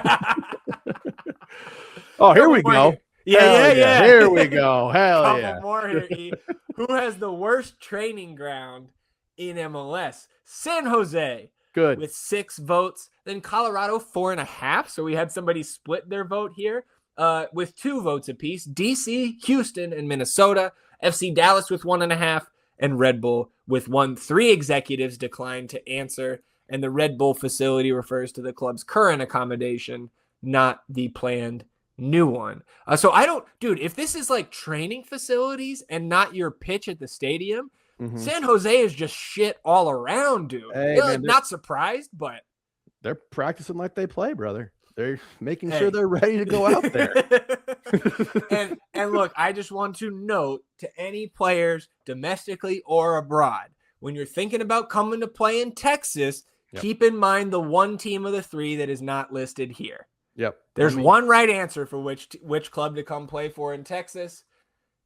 Oh, here we go. Yeah. Here we go. Hell yeah. More here, E. Who has the worst training ground in MLS? San Jose. Good. With 6 votes. Then Colorado 4.5. So we had somebody split their vote here with 2 votes apiece. DC, Houston, and Minnesota. FC Dallas with 1.5. And Red Bull with 1. 3 executives declined to answer. And the Red Bull facility refers to the club's current accommodation, not the planned new one. So I don't, dude, if this is like training facilities and not your pitch at the stadium, San Jose is just shit all around, dude. Hey, man, not surprised, but they're practicing like they play, brother. They're making sure they're ready to go out there. and look, I just want to note to any players domestically or abroad, when you're thinking about coming to play in Texas, keep in mind the one team of the 3 that is not listed here. Yep. There's one right answer for which club to come play for in Texas,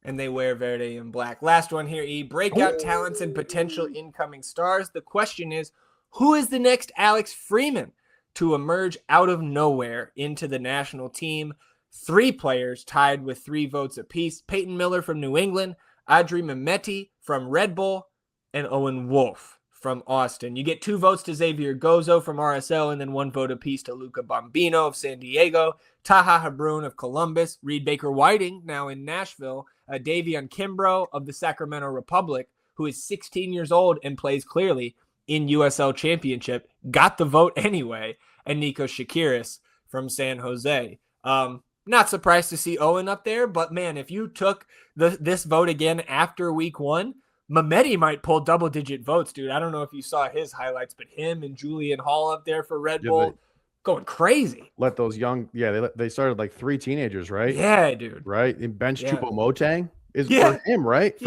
and they wear verde and black. Last one here, E. Breakout talents and potential incoming stars. The question is, who is the next Alex Freeman to emerge out of nowhere into the national team? 3 players tied with 3 votes apiece. Peyton Miller from New England, Adri Mehmeti from Red Bull, and Owen Wolf from Austin. You get 2 votes to Xavier Gozo from RSL, and then 1 vote apiece to Luca Bombino of San Diego, Taha Habrun of Columbus, Reed Baker-Whiting, now in Nashville, Davion Kimbrough of the Sacramento Republic, who is 16 years old and plays clearly in USL Championship, got the vote anyway, and Nico Shakiris from San Jose. Not surprised to see Owen up there, but man, if you took this vote again after week 1, Mehmeti might pull double-digit votes, dude. I don't know if you saw his highlights, but him and Julian Hall up there for Red Bull going crazy. Let those young, they started like 3 teenagers, right? Yeah, dude. Right? And bench Choupo-Moting is for him, right? For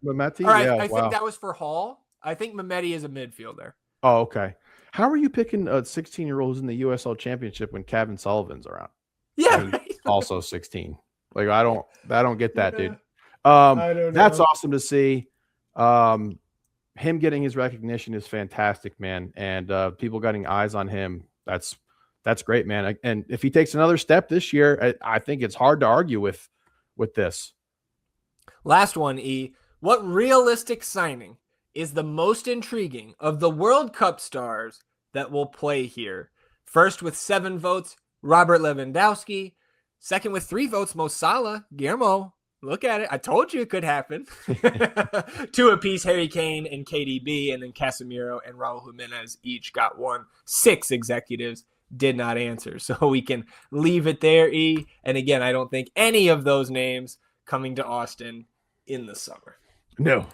Mehmeti? All right, I think that was for Hall. I think Mehmeti is a midfielder. Oh, okay. How are you picking 16-year-olds in the USL Championship when Kevin Sullivan's around? Yeah, right. Also 16. Like I don't get that, dude. I don't know. That's awesome to see. Him getting his recognition is fantastic, man. And people getting eyes on him. That's great, man. And if he takes another step this year, I think it's hard to argue with this. Last one, E. What realistic signing is the most intriguing of the World Cup stars that will play here? First with 7 votes, Robert Lewandowski. Second with 3 votes, Mo Salah. Guillermo, look at it. I told you it could happen. 2 apiece, Harry Kane and KDB, and then Casemiro and Raul Jimenez each got 1. 6 executives did not answer. So we can leave it there, E. And again, I don't think any of those names coming to Austin in the summer. No.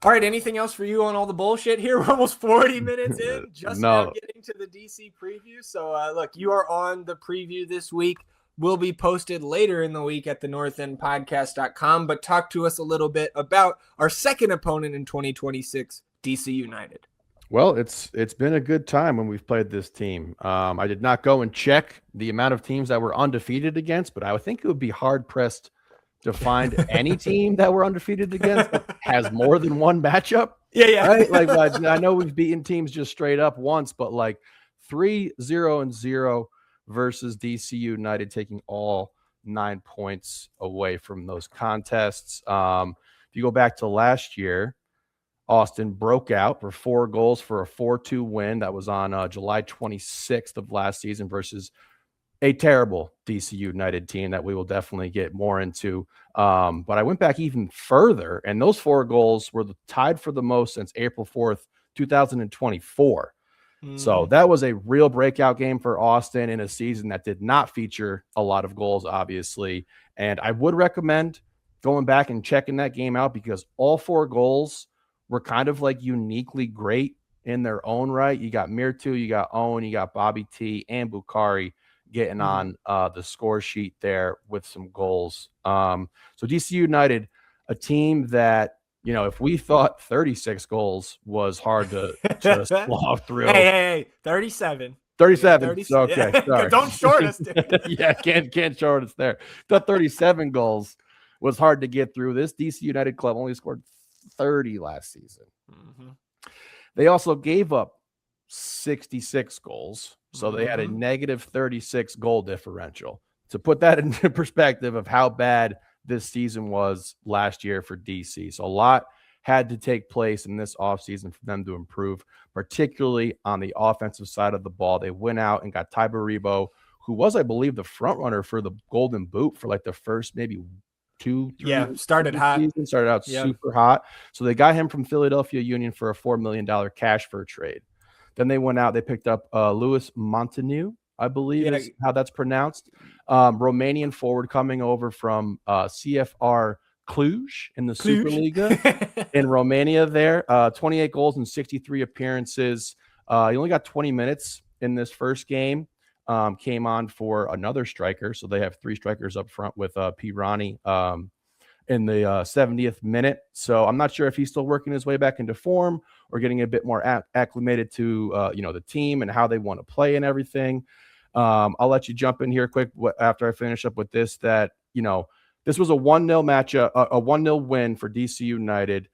All right, anything else for you on all the bullshit here? We're almost 40 minutes in, just now getting to the DC preview. So, look, you are on the preview this week. Will be posted later in the week at the northendpodcast.com, but talk to us a little bit about our second opponent in 2026, DC United. Well, it's been a good time when we've played this team. I did not go and check the amount of teams that we're undefeated against, but I would think it would be hard-pressed to find any team that we're undefeated against that has more than one matchup. Yeah. Right? Like I know we've beaten teams just straight up once, but like 3-0-0 versus DC United, taking all 9 points away from those contests. If you go back to last year, Austin broke out for 4 goals for a 4-2 win. That was on July 26th of last season versus a terrible DC United team that we will definitely get more into. But I went back even further, and those 4 goals were tied for the most since April 4th, 2024. So that was a real breakout game for Austin in a season that did not feature a lot of goals, obviously. And I would recommend going back and checking that game out because all 4 goals were kind of like uniquely great in their own right. You got Mirtu, you got Owen, you got Bobby T, and Bukhari getting on the score sheet there with some goals. So DC United, a team that, you know, if we thought 36 goals was hard to slog through. Hey, 37. 37. Yeah, 30, okay, yeah. sorry. Don't short us, dude. Yeah, can't short us there. Thought 37 goals was hard to get through. This DC United club only scored 30 last season. They also gave up 66 goals, so they had a negative 36 goal differential. To put that into perspective of how bad this season was last year for DC. So a lot had to take place in this offseason for them to improve, particularly on the offensive side of the ball. They went out and got Tyberibo, who was, I believe, the front runner for the Golden Boot for like the first maybe 2-3 started hot. Season. Started out super hot. So they got him from Philadelphia Union for a $4 million cash for a trade. Then they went out, they picked up Louis Montanu, I believe is how that's pronounced. Romanian forward coming over from CFR Cluj in the Superliga in Romania there. 28 goals and 63 appearances. He only got 20 minutes in this first game. Came on for another striker. So they have 3 strikers up front with Pirani in the 70th minute. So I'm not sure if he's still working his way back into form or getting a bit more acclimated to the team and how they want to play and everything. I'll let you jump in here quick after I finish up with this, that, this was a 1-0 matchup, a 1-0 win for DC United.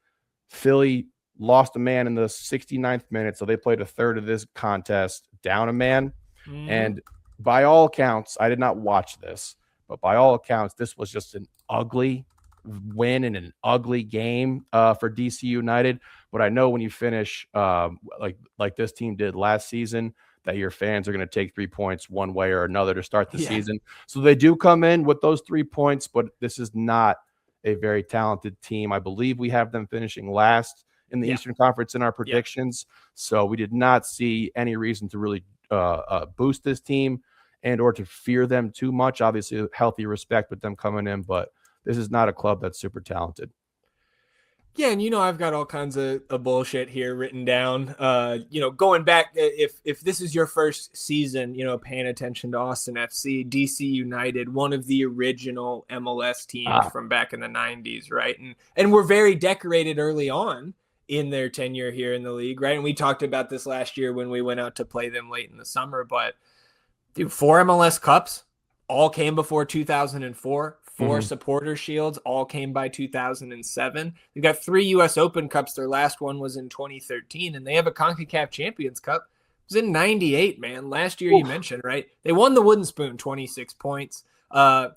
Philly lost a man in the 69th minute, so they played a third of this contest down a man. And by all accounts, I did not watch this, but by all accounts, this was just an ugly win in an ugly game for DC United. But I know when you finish like this team did last season, that your fans are going to take 3 points one way or another to start the season. So they do come in with those 3 points, but this is not a very talented team. I believe we have them finishing last in the Eastern Conference in our predictions. So we did not see any reason to really boost this team and or to fear them too much. Obviously, healthy respect with them coming in, but this is not a club that's super talented. Yeah, and I've got all kinds of bullshit here written down. Going back, if this is your first season, paying attention to Austin FC, DC United, one of the original MLS teams from back in the 90s, right? And we're very decorated early on in their tenure here in the league, right? And we talked about this last year when we went out to play them late in the summer, but 4 MLS Cups all came before 2004. 4 supporter shields all came by 2007. They've got 3 U.S. Open Cups. Their last one was in 2013, and they have a CONCACAF Champions Cup. It was in 98, man. Last year you mentioned, right? They won the Wooden Spoon, 26 points.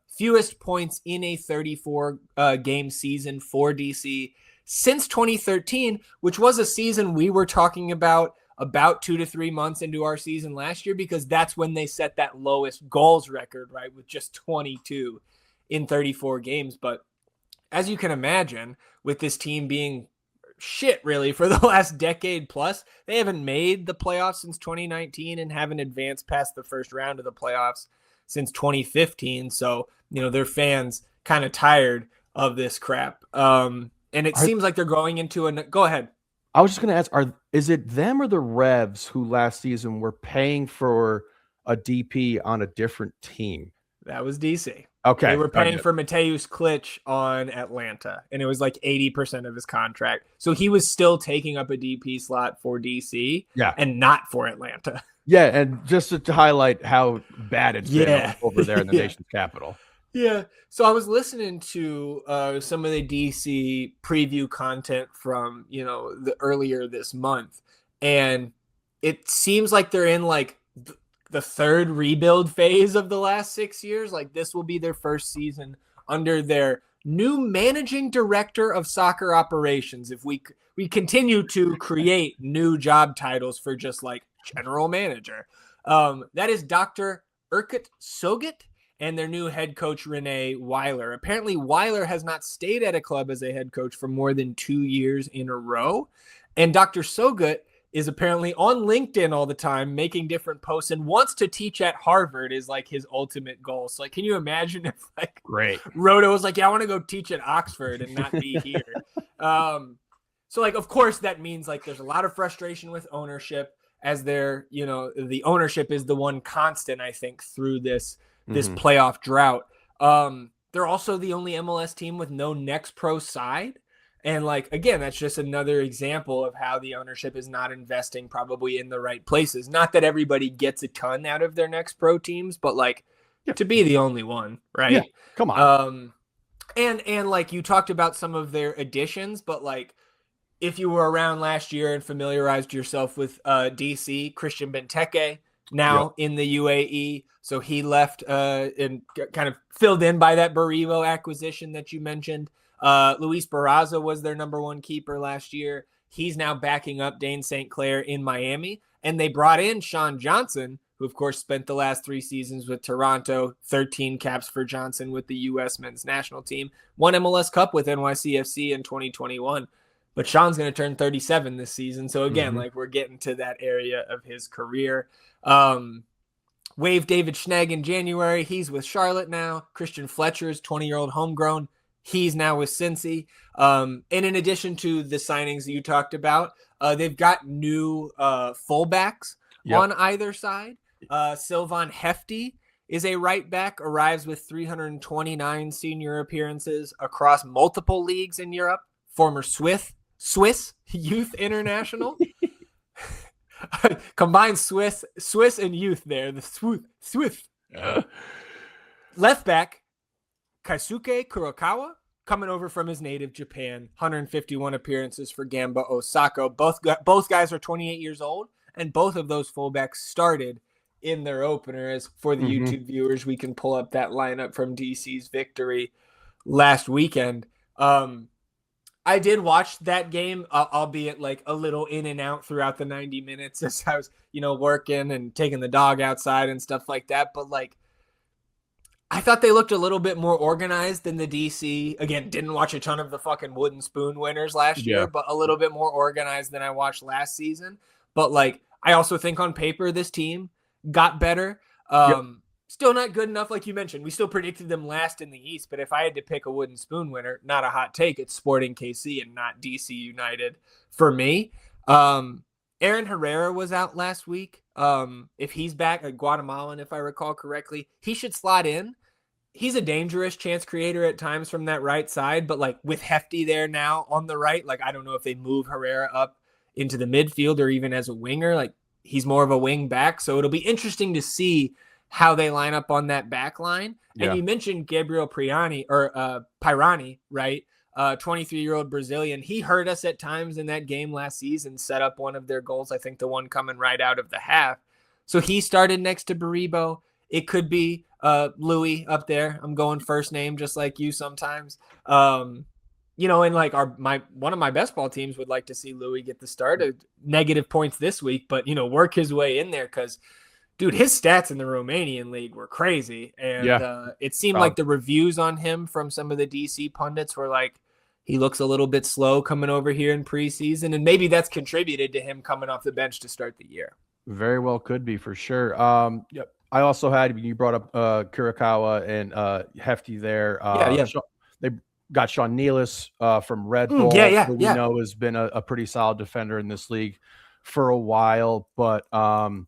Fewest points in a 34 game season for DC since 2013, which was a season we were talking about 2 to 3 months into our season last year, because that's when they set that lowest goals record, right, with just 22 in 34 games. But as you can imagine, with this team being shit really for the last decade plus, they haven't made the playoffs since 2019 and haven't advanced past the first round of the playoffs since 2015. So, their fans kind of tired of this crap. And it seems like they're going into go ahead. I was just going to ask, is it them or the Revs who last season were paying for a DP on a different team? That was DC. Okay. They were paying for Mateusz Klich on Atlanta, and it was like 80% of his contract. So he was still taking up a DP slot for DC and not for Atlanta. Yeah, and just to highlight how bad it's been over there in the nation's capital. Yeah. So I was listening to some of the DC preview content from, the earlier this month, and it seems like they're in like the third rebuild phase of the last 6 years. Like, this will be their first season under their new managing director of soccer operations. If we continue to create new job titles for just like general manager. That is Dr. Erkut Sogut and their new head coach, Renee Weiler. Apparently, Weiler has not stayed at a club as a head coach for more than 2 years in a row. And Dr. Sogut is apparently on LinkedIn all the time, making different posts, and wants to teach at Harvard is like his ultimate goal. So like, can you imagine if like Great. Rodo was like, yeah, I want to go teach at Oxford and not be here. So like, of course that means like there's a lot of frustration with ownership, as they're, you know, the ownership is the one constant, I think, through this playoff drought. They're also the only MLS team with no next pro side. And like, again, that's just another example of how the ownership is not investing probably in the right places. Not that everybody gets a ton out of their next pro teams, but like to be the only one, right? Yeah, come on. And like you talked about some of their additions, but like if you were around last year and familiarized yourself with DC, Christian Benteke, now in the UAE. So he left and kind of filled in by that Barrevo acquisition that you mentioned. Luis Barraza was their number one keeper last year. He's now backing up Dane St. Clair in Miami. And they brought in Sean Johnson, who, of course, spent the last 3 seasons with Toronto, 13 caps for Johnson with the U.S. men's national team, won MLS Cup with NYCFC in 2021. But Sean's going to turn 37 this season. So, again, like we're getting to that area of his career. Waived David Schnegg in January. He's with Charlotte now. Christian Fletcher's 20-year-old homegrown. He's now with Cincy. And in addition to the signings that you talked about, they've got new fullbacks on either side. Sylvan Hefty is a right back, arrives with 329 senior appearances across multiple leagues in Europe. Former Swiss youth international. Combined Swiss and youth there. The Swiss. Left back, Kaisuke Kurokawa, coming over from his native Japan, 151 appearances for Gamba Osaka. Both guys are 28 years old, and both of those fullbacks started in their openers. For the YouTube viewers, we can pull up that lineup from DC's victory last weekend. I did watch that game, albeit like a little in and out throughout the 90 minutes as I was, working and taking the dog outside and stuff like that. But like, I thought they looked a little bit more organized than the DC. Again, didn't watch a ton of the fucking wooden spoon winners last year, but a little bit more organized than I watched last season. But like, I also think on paper, this team got better. Still not good enough. Like you mentioned, we still predicted them last in the East, but if I had to pick a wooden spoon winner, not a hot take, it's Sporting KC and not DC United for me. Aaron Herrera was out last week. If he's back, a Guatemalan, if I recall correctly, he should slot in. He's a dangerous chance creator at times from that right side, but like with Hefty there now on the right, like I don't know if they move Herrera up into the midfield or even as a winger. Like he's more of a wing back, so it'll be interesting to see how they line up on that back line. And you mentioned Gabriel Pirani, right? 23-year-old Brazilian. He hurt us at times in that game last season, set up one of their goals. I think the one coming right out of the half. So he started next to Baribo. It could be Louis up there. I'm going first name, just like you sometimes. And like one of my best ball teams would like to see Louis get the start of negative points this week, but work his way in there because dude, his stats in the Romanian league were crazy. And it seemed like the reviews on him from some of the DC pundits were like, he looks a little bit slow coming over here in preseason. And maybe that's contributed to him coming off the bench to start the year. Very well could be for sure. I also had, you brought up Kurokawa and Hefty there. They got Sean Nealis from Red Bull. Who we know has been a pretty solid defender in this league for a while. But João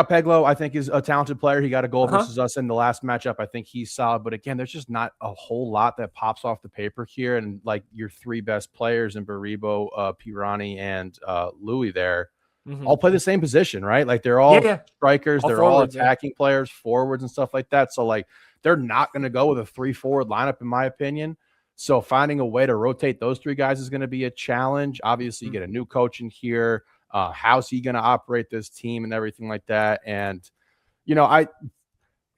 Pedro, I think, is a talented player. He got a goal versus us in the last matchup. I think he's solid. But again, there's just not a whole lot that pops off the paper here. And like your 3 best players in Baribo, Pirani, and Louis there all play the same position, right? Like they're all strikers. They're all attacking players, forwards and stuff like that. So like they're not going to go with a 3-forward lineup, in my opinion. So finding a way to rotate those 3 guys is going to be a challenge. Obviously, you get a new coach in here. How's he going to operate this team and everything like that? And,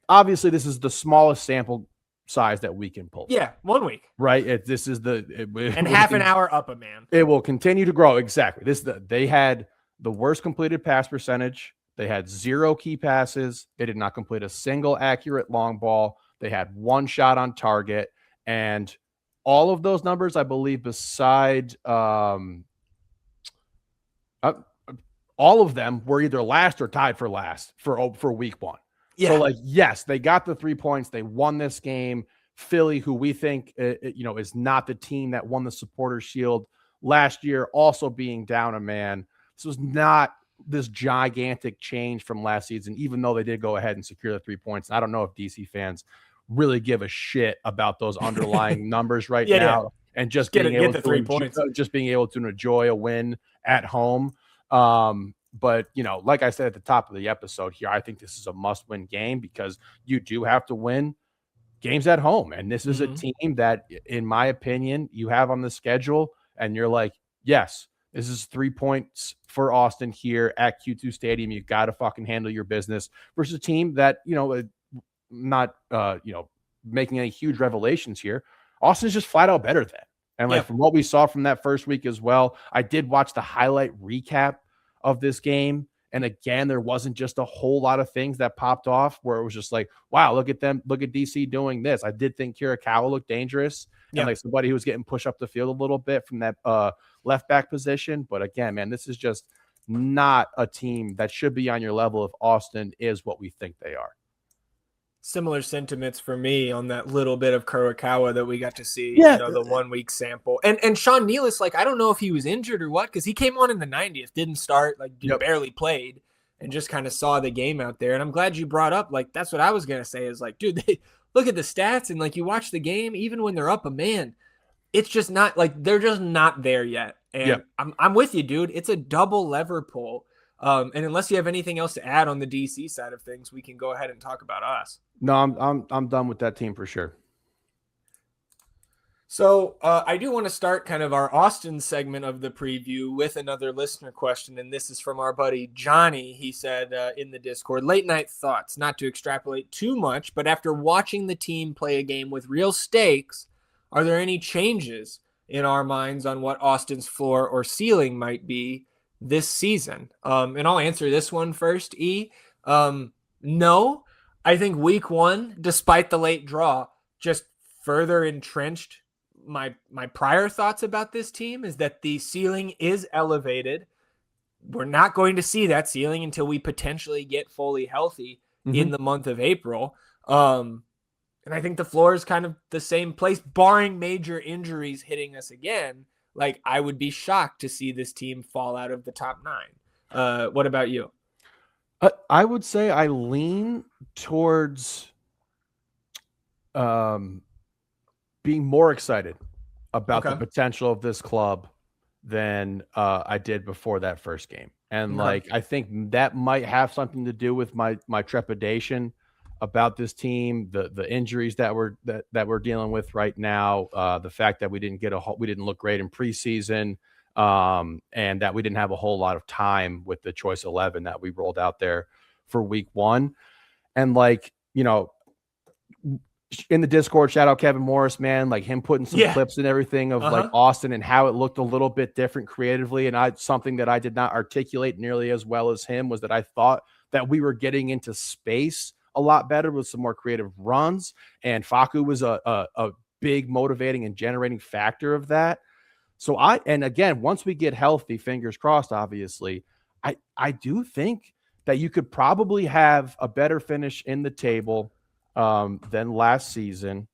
obviously this is the smallest sample size that we can pull. Yeah, 1 week. Right. And half an hour up a man. It will continue to grow. Exactly. They had the worst completed pass percentage. They had 0 key passes. They did not complete a single accurate long ball. They had 1 shot on target. And all of those numbers, I believe, beside all of them were either last or tied for last for week 1. Yeah. So, yes, they got the 3 points. They won this game. Philly, who we think, is not the team that won the Supporters Shield last year, also being down a man. This was not this gigantic change from last season, even though they did go ahead and secure the 3 points. And I don't know if DC fans really give a shit about those underlying numbers right now. Yeah. And just being able to enjoy a win at home. But, like I said at the top of the episode here, I think this is a must-win game because you do have to win games at home. And this is a team that, in my opinion, you have on the schedule, and you're like, yes, this is 3 points for Austin here at Q2 Stadium. You've got to fucking handle your business versus a team that, not, making any huge revelations here. Austin's just flat out better than. And from what we saw from that first week as well, I did watch the highlight recap of this game. And again, there wasn't just a whole lot of things that popped off where it was just like, wow, look at them. Look at DC doing this. I did think Kirikawa looked dangerous and like somebody who was getting pushed up the field a little bit from that left back position. But again, man, this is just not a team that should be on your level if Austin is what we think they are. Similar sentiments for me on that little bit of Kurokawa that we got to see, the 1 week sample. And Sean Nealis, I don't know if he was injured or what, because he came on in the 90th, didn't start, barely played, and just kind of saw the game out there. And I'm glad you brought up, that's what I was going to say is dude, they look at the stats and you watch the game, even when they're up a man, it's just not they're just not there yet. And I'm with you, dude. It's a double lever pull. And unless you have anything else to add on the DC side of things, we can go ahead and talk about us. No, I'm done with that team for sure. So I do want to start kind of our Austin segment of the preview with another listener question, and this is from our buddy Johnny. He said in the Discord, late night thoughts, not to extrapolate too much, but after watching the team play a game with real stakes, are there any changes in our minds on what Austin's floor or ceiling might be this season? And I'll answer this one first, E. No, I think week 1, despite the late draw, just further entrenched my prior thoughts about this team is that the ceiling is elevated. We're not going to see that ceiling until we potentially get fully healthy in the month of April. And I think the floor is kind of the same place, barring major injuries hitting us again. I would be shocked to see this team fall out of the top 9. What about you? I would say I lean towards being more excited about the potential of this club than I did before that first game. And I think that might have something to do with my trepidation about this team, the injuries that we're dealing with right now, the fact that we didn't look great in preseason, and that we didn't have a whole lot of time with the choice 11 that we rolled out there for week 1. And in the Discord, shout out Kevin Morris, man, him putting some clips and everything of Austin and how it looked a little bit different creatively. And something that I did not articulate nearly as well as him was that I thought that we were getting into space a lot better with some more creative runs. And Facu was a big motivating and generating factor of that. So and again, once we get healthy, fingers crossed, obviously, I do think that you could probably have a better finish in the table than last season,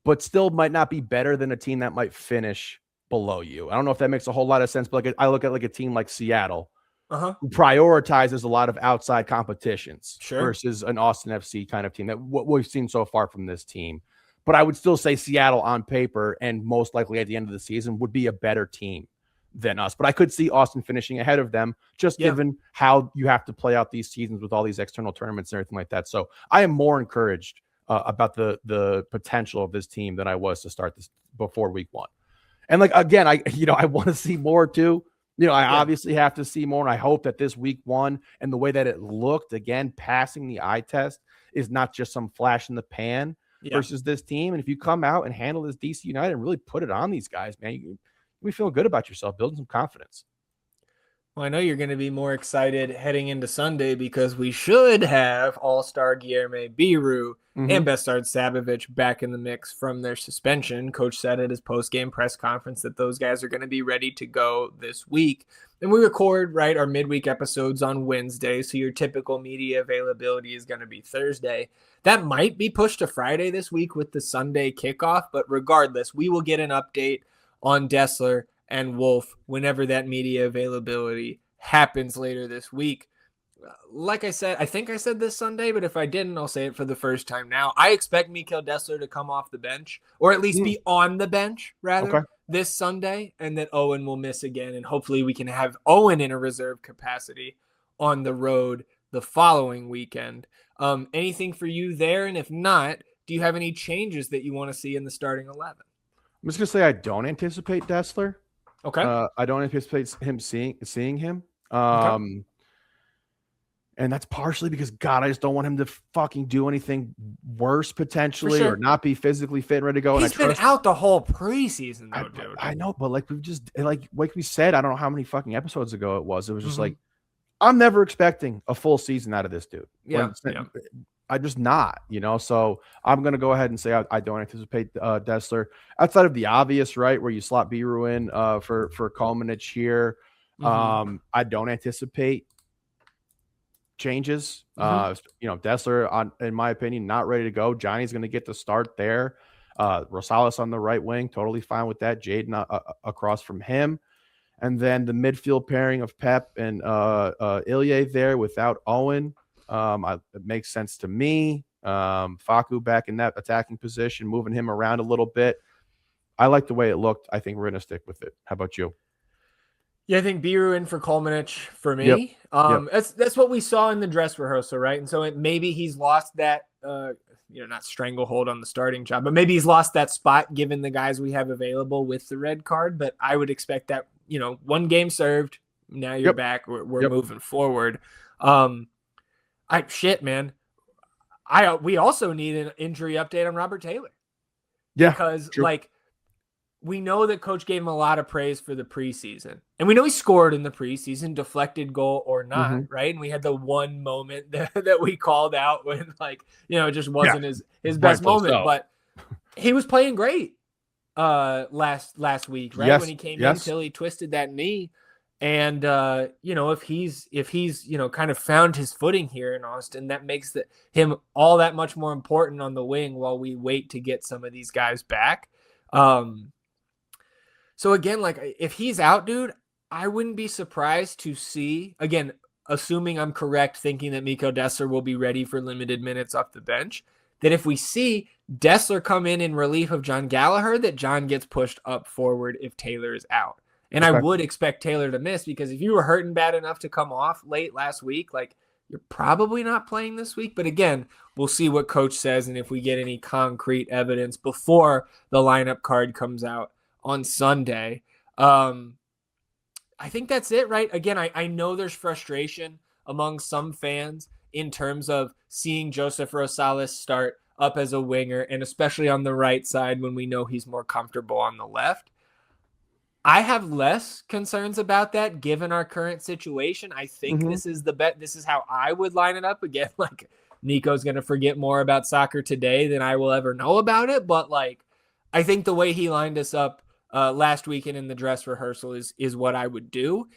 but still might not be better than a team that might finish below you. I don't know if that makes a whole lot of sense, but I look at a team like Seattle, who prioritizes a lot of outside competitions versus an Austin FC kind of team that what we've seen so far from this team. But I would still say Seattle on paper and most likely at the end of the season would be a better team than us. But I could see Austin finishing ahead of them, just given how you have to play out these seasons with all these external tournaments and everything like that. So I am more encouraged about the potential of this team than I was to start this before week 1. And again, I want to see more too. I obviously have to see more, and I hope that this week 1 and the way that it looked, again, passing the eye test is not just some flash in the pan versus this team. And if you come out and handle this DC United and really put it on these guys, man, you be feeling good about yourself, building some confidence. Well, I know you're going to be more excited heading into Sunday because we should have All-Star Guilherme Biru and Bestard Sabovic back in the mix from their suspension. Coach said at his post-game press conference that those guys are going to be ready to go this week. And we record, our midweek episodes on Wednesday, so your typical media availability is going to be Thursday. That might be pushed to Friday this week with the Sunday kickoff, but regardless, we will get an update on Dessler and Wolf whenever that media availability happens later this week. Like I said, I think I said this Sunday, but if I didn't, I'll say it for the first time now. I expect Mikkel Dessler to come off the bench, or at least be on the bench, rather, this Sunday, and that Owen will miss again, and hopefully we can have Owen in a reserve capacity on the road the following weekend. Anything for you there? And if not, do you have any changes that you want to see in the starting 11? I'm just going to say I don't anticipate Dessler. Okay. I don't anticipate him seeing him. And that's partially because, God, I just don't want him to fucking do anything worse potentially, or not be physically fit and ready to go. He's been out the whole preseason, though, dude. I know, but like we said, I don't know how many fucking episodes ago it was. It was just like, I'm never expecting a full season out of this dude. I'm just not, so I'm going to go ahead and say I don't anticipate Dessler outside of the obvious, right, where you slot Biru in for Kalmanich here. I don't anticipate changes. Dessler, in my opinion, not ready to go. Johnny's going to get the start there. Rosales on the right wing, totally fine with that. Jaden across from him. And then the midfield pairing of Pep and Ilya there without Owen. It makes sense to me. Facu back in that attacking position, moving him around a little bit. I like the way it looked. I think we're going to stick with it. How about you? Yeah, I think Biru in for Kalmanich for me. That's what we saw in the dress rehearsal, right? And so maybe he's lost that, not stranglehold on the starting job, but maybe he's lost that spot given the guys we have available with the red card. But I would expect that, one game served. Now you're back. We're moving forward. Man. We also need an injury update on Robert Taylor. Yeah. Because we know that coach gave him a lot of praise for the preseason. And we know he scored in the preseason, deflected goal or not, right? And we had the one moment that we called out when it just wasn't his best moment. But he was playing great last week, right? Yes. When he came in till he twisted that knee. And if he's kind of found his footing here in Austin, that makes him all that much more important on the wing while we wait to get some of these guys back. So again, if he's out, dude, I wouldn't be surprised to see, again, assuming I'm correct, thinking that Mikkel Dessler will be ready for limited minutes off the bench, that if we see Dessler come in relief of John Gallagher, that John gets pushed up forward if Taylor is out. And I would expect Taylor to miss, because if you were hurting bad enough to come off late last week, you're probably not playing this week. But again, we'll see what coach says and if we get any concrete evidence before the lineup card comes out on Sunday. I think that's it, right? Again, I know there's frustration among some fans in terms of seeing Joseph Rosales start up as a winger, and especially on the right side when we know he's more comfortable on the left. I have less concerns about that given our current situation. I think this is the bet. This is how I would line it up. Again, Nico's going to forget more about soccer today than I will ever know about it. But I think the way he lined us up last weekend in the dress rehearsal is what I would do.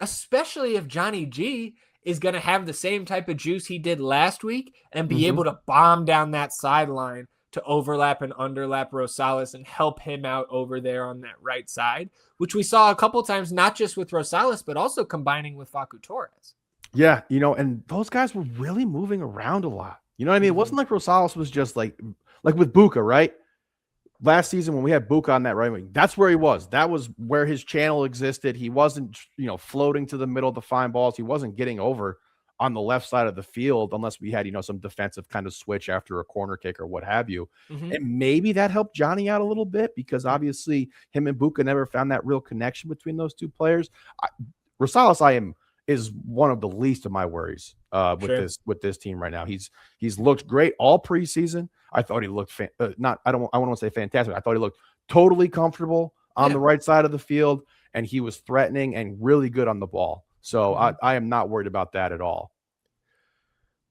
Especially if Johnny G is going to have the same type of juice he did last week and be able to bomb down that sideline to overlap and underlap Rosales and help him out over there on that right side, which we saw a couple times, not just with Rosales, but also combining with Facu Torres. Yeah, and those guys were really moving around a lot. You know what I mean? It wasn't like Rosales was just like with Buka, right? Last season when we had Buka on that right wing, that's where he was. That was where his channel existed. He wasn't, floating to the middle to find balls. He wasn't getting over on the left side of the field, unless we had, some defensive kind of switch after a corner kick or what have you. Mm-hmm. And maybe that helped Johnny out a little bit because obviously him and Buka never found that real connection between those two players. Rosales is one of the least of my worries with this team right now. He's looked great all preseason. I thought he looked I want to say fantastic. I thought he looked totally comfortable on the right side of the field, and he was threatening and really good on the ball. So I am not worried about that at all.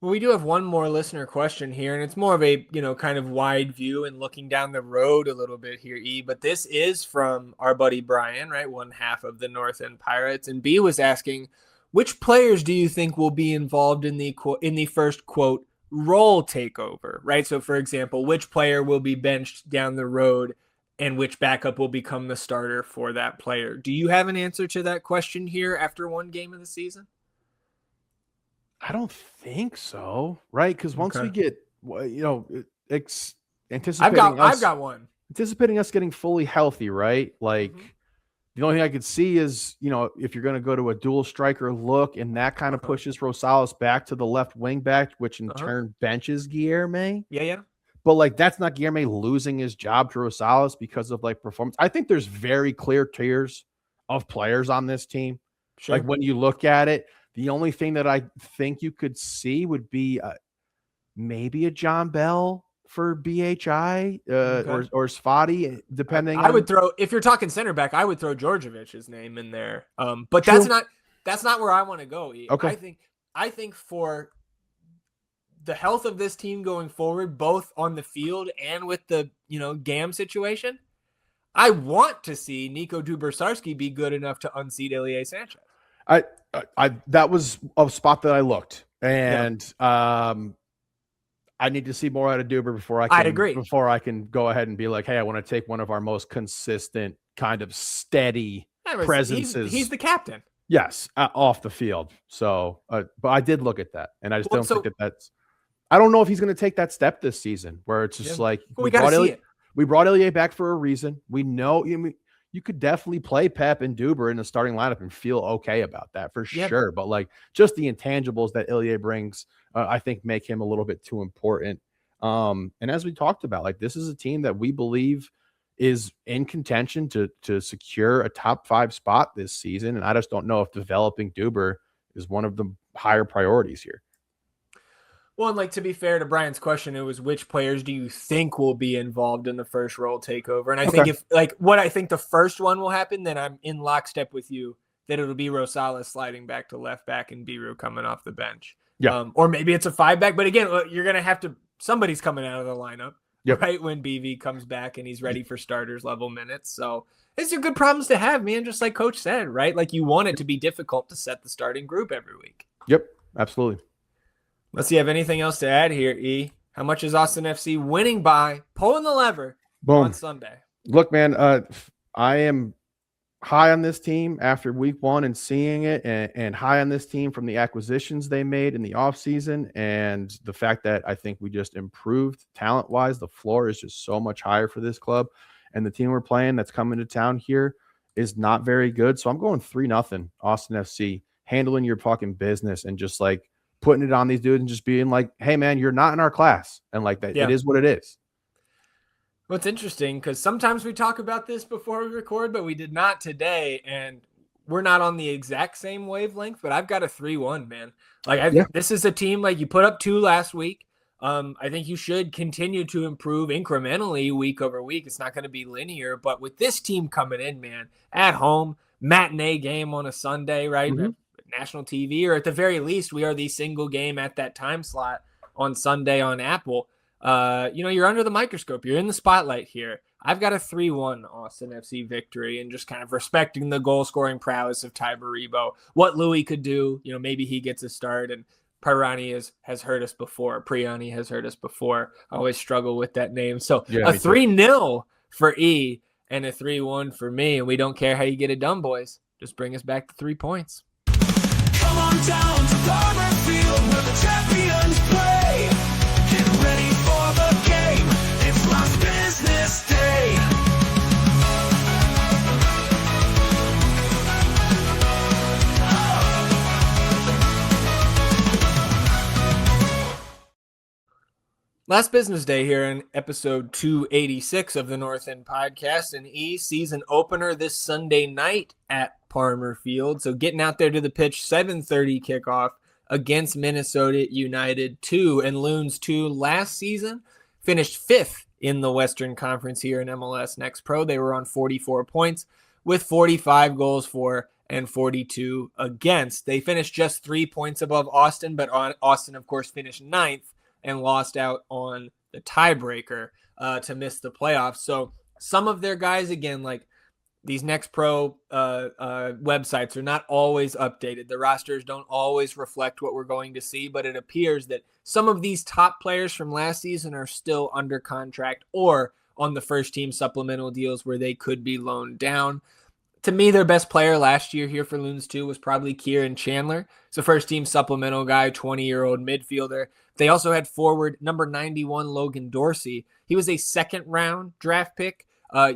Well, we do have one more listener question here, and it's more of a, kind of wide view and looking down the road a little bit here, E. But this is from our buddy Brian, right? One half of the North End Pirates. And B was asking, which players do you think will be involved in the first, quote, role takeover, right? So, for example, which player will be benched down the road and which backup will become the starter for that player? Do you have an answer to that question here after one game of the season? I don't think so, right? Because once we get, anticipating I've got one. Anticipating us getting fully healthy, right? Like the only thing I could see is, if you're going to go to a dual striker look, and that kind of pushes Rosales back to the left wing back, which in turn benches Guilherme. Yeah. But like that's not Guilherme losing his job to Rosales because of like performance. I think there's very clear tiers of players on this team. Sure. Like when you look at it, the only thing that I think you could see would be maybe a John Bell for BHI or Sfati, depending. I would throw, if you're talking center back, I would throw Djordjevic's name in there. But that's not where I want to go. Okay. I think for the health of this team going forward, both on the field and with the, GAM situation, I want to see Nico Dubersarski be good enough to unseat Ilie Sanchez. That was a spot that I looked, and I need to see more out of Duber before I agree. Before I can go ahead and be like, hey, I want to take one of our most consistent, kind of steady presences. He's the captain. Yes, off the field. So, but I did look at that, and I just don't think that's. I don't know if he's going to take that step this season, where it's just like we got to see it. We brought Ilie back for a reason. We know. You could definitely play Pep and Duber in the starting lineup and feel okay about that for sure. But like just the intangibles that Ilie brings, I think make him a little bit too important. And as we talked about, like this is a team that we believe is in contention to secure a top 5 spot this season. And I just don't know if developing Duber is one of the higher priorities here. Well, and like to be fair to Brian's question, it was which players do you think will be involved in the first role takeover? And I think if like what I think the first one will happen, then I'm in lockstep with you that it'll be Rosales sliding back to left back and Biru coming off the bench. Yeah. Or maybe it's a 5 back, but again, you're going to have to, somebody's coming out of the lineup, right? When BV comes back and he's ready for starters level minutes. So these are good problems to have, man. Just like Coach said, right? Like you want it to be difficult to set the starting group every week. Yep. Absolutely. Let's see, have anything else to add here, E? How much is Austin FC winning by pulling the lever on Sunday? Look, man, I am high on this team after week 1 and seeing it, and high on this team from the acquisitions they made in the offseason and the fact that I think we just improved talent-wise. The floor is just so much higher for this club, and the team we're playing that's coming to town here is not very good. So I'm going 3-0 Austin FC, handling your fucking business and just like putting it on these dudes and just being like, hey man, you're not in our class. And like that, it is what it is. Well, it's interesting because sometimes we talk about this before we record, but we did not today. And we're not on the exact same wavelength, but I've got a 3-1, man. Like this is a team, like you put up 2 last week. I think you should continue to improve incrementally week over week. It's not going to be linear, but with this team coming in, man, at home, matinee game on a Sunday, right? National TV, or at the very least, we are the single game at that time slot on Sunday on Apple. You're under the microscope. You're in the spotlight here. I've got a 3-1 Austin FC victory, and just kind of respecting the goal-scoring prowess of Ty Baribo. What Louis could do, maybe he gets a start, and Priani has hurt us before. Priani has hurt us before. I always struggle with that name. So a 3-0 for E and a 3-1 for me, and we don't care how you get it done, boys. Just bring us back to 3 points. Come on down to Farmer Field where the champions play. Get ready for the game. It's last business day. Last business day here in episode 286 of the North End Podcast, and season opener this Sunday night at Palmer Field. So getting out there to the pitch, 7:30 kickoff against Minnesota United 2. And Loons 2 last season finished 5th in the Western Conference here in MLS Next Pro. They were on 44 points with 45 goals for and 42 against. They finished just 3 points above Austin, but Austin, of course, finished 9th and lost out on the tiebreaker to miss the playoffs. So some of their guys, again, like these Next Pro websites are not always updated. The rosters don't always reflect what we're going to see, but it appears that some of these top players from last season are still under contract or on the first team supplemental deals where they could be loaned down. To me, their best player last year here for Loons 2 was probably Kieran Chandler. It's a first-team supplemental guy, 20-year-old midfielder. They also had forward number 91, Logan Dorsey. He was a second-round draft pick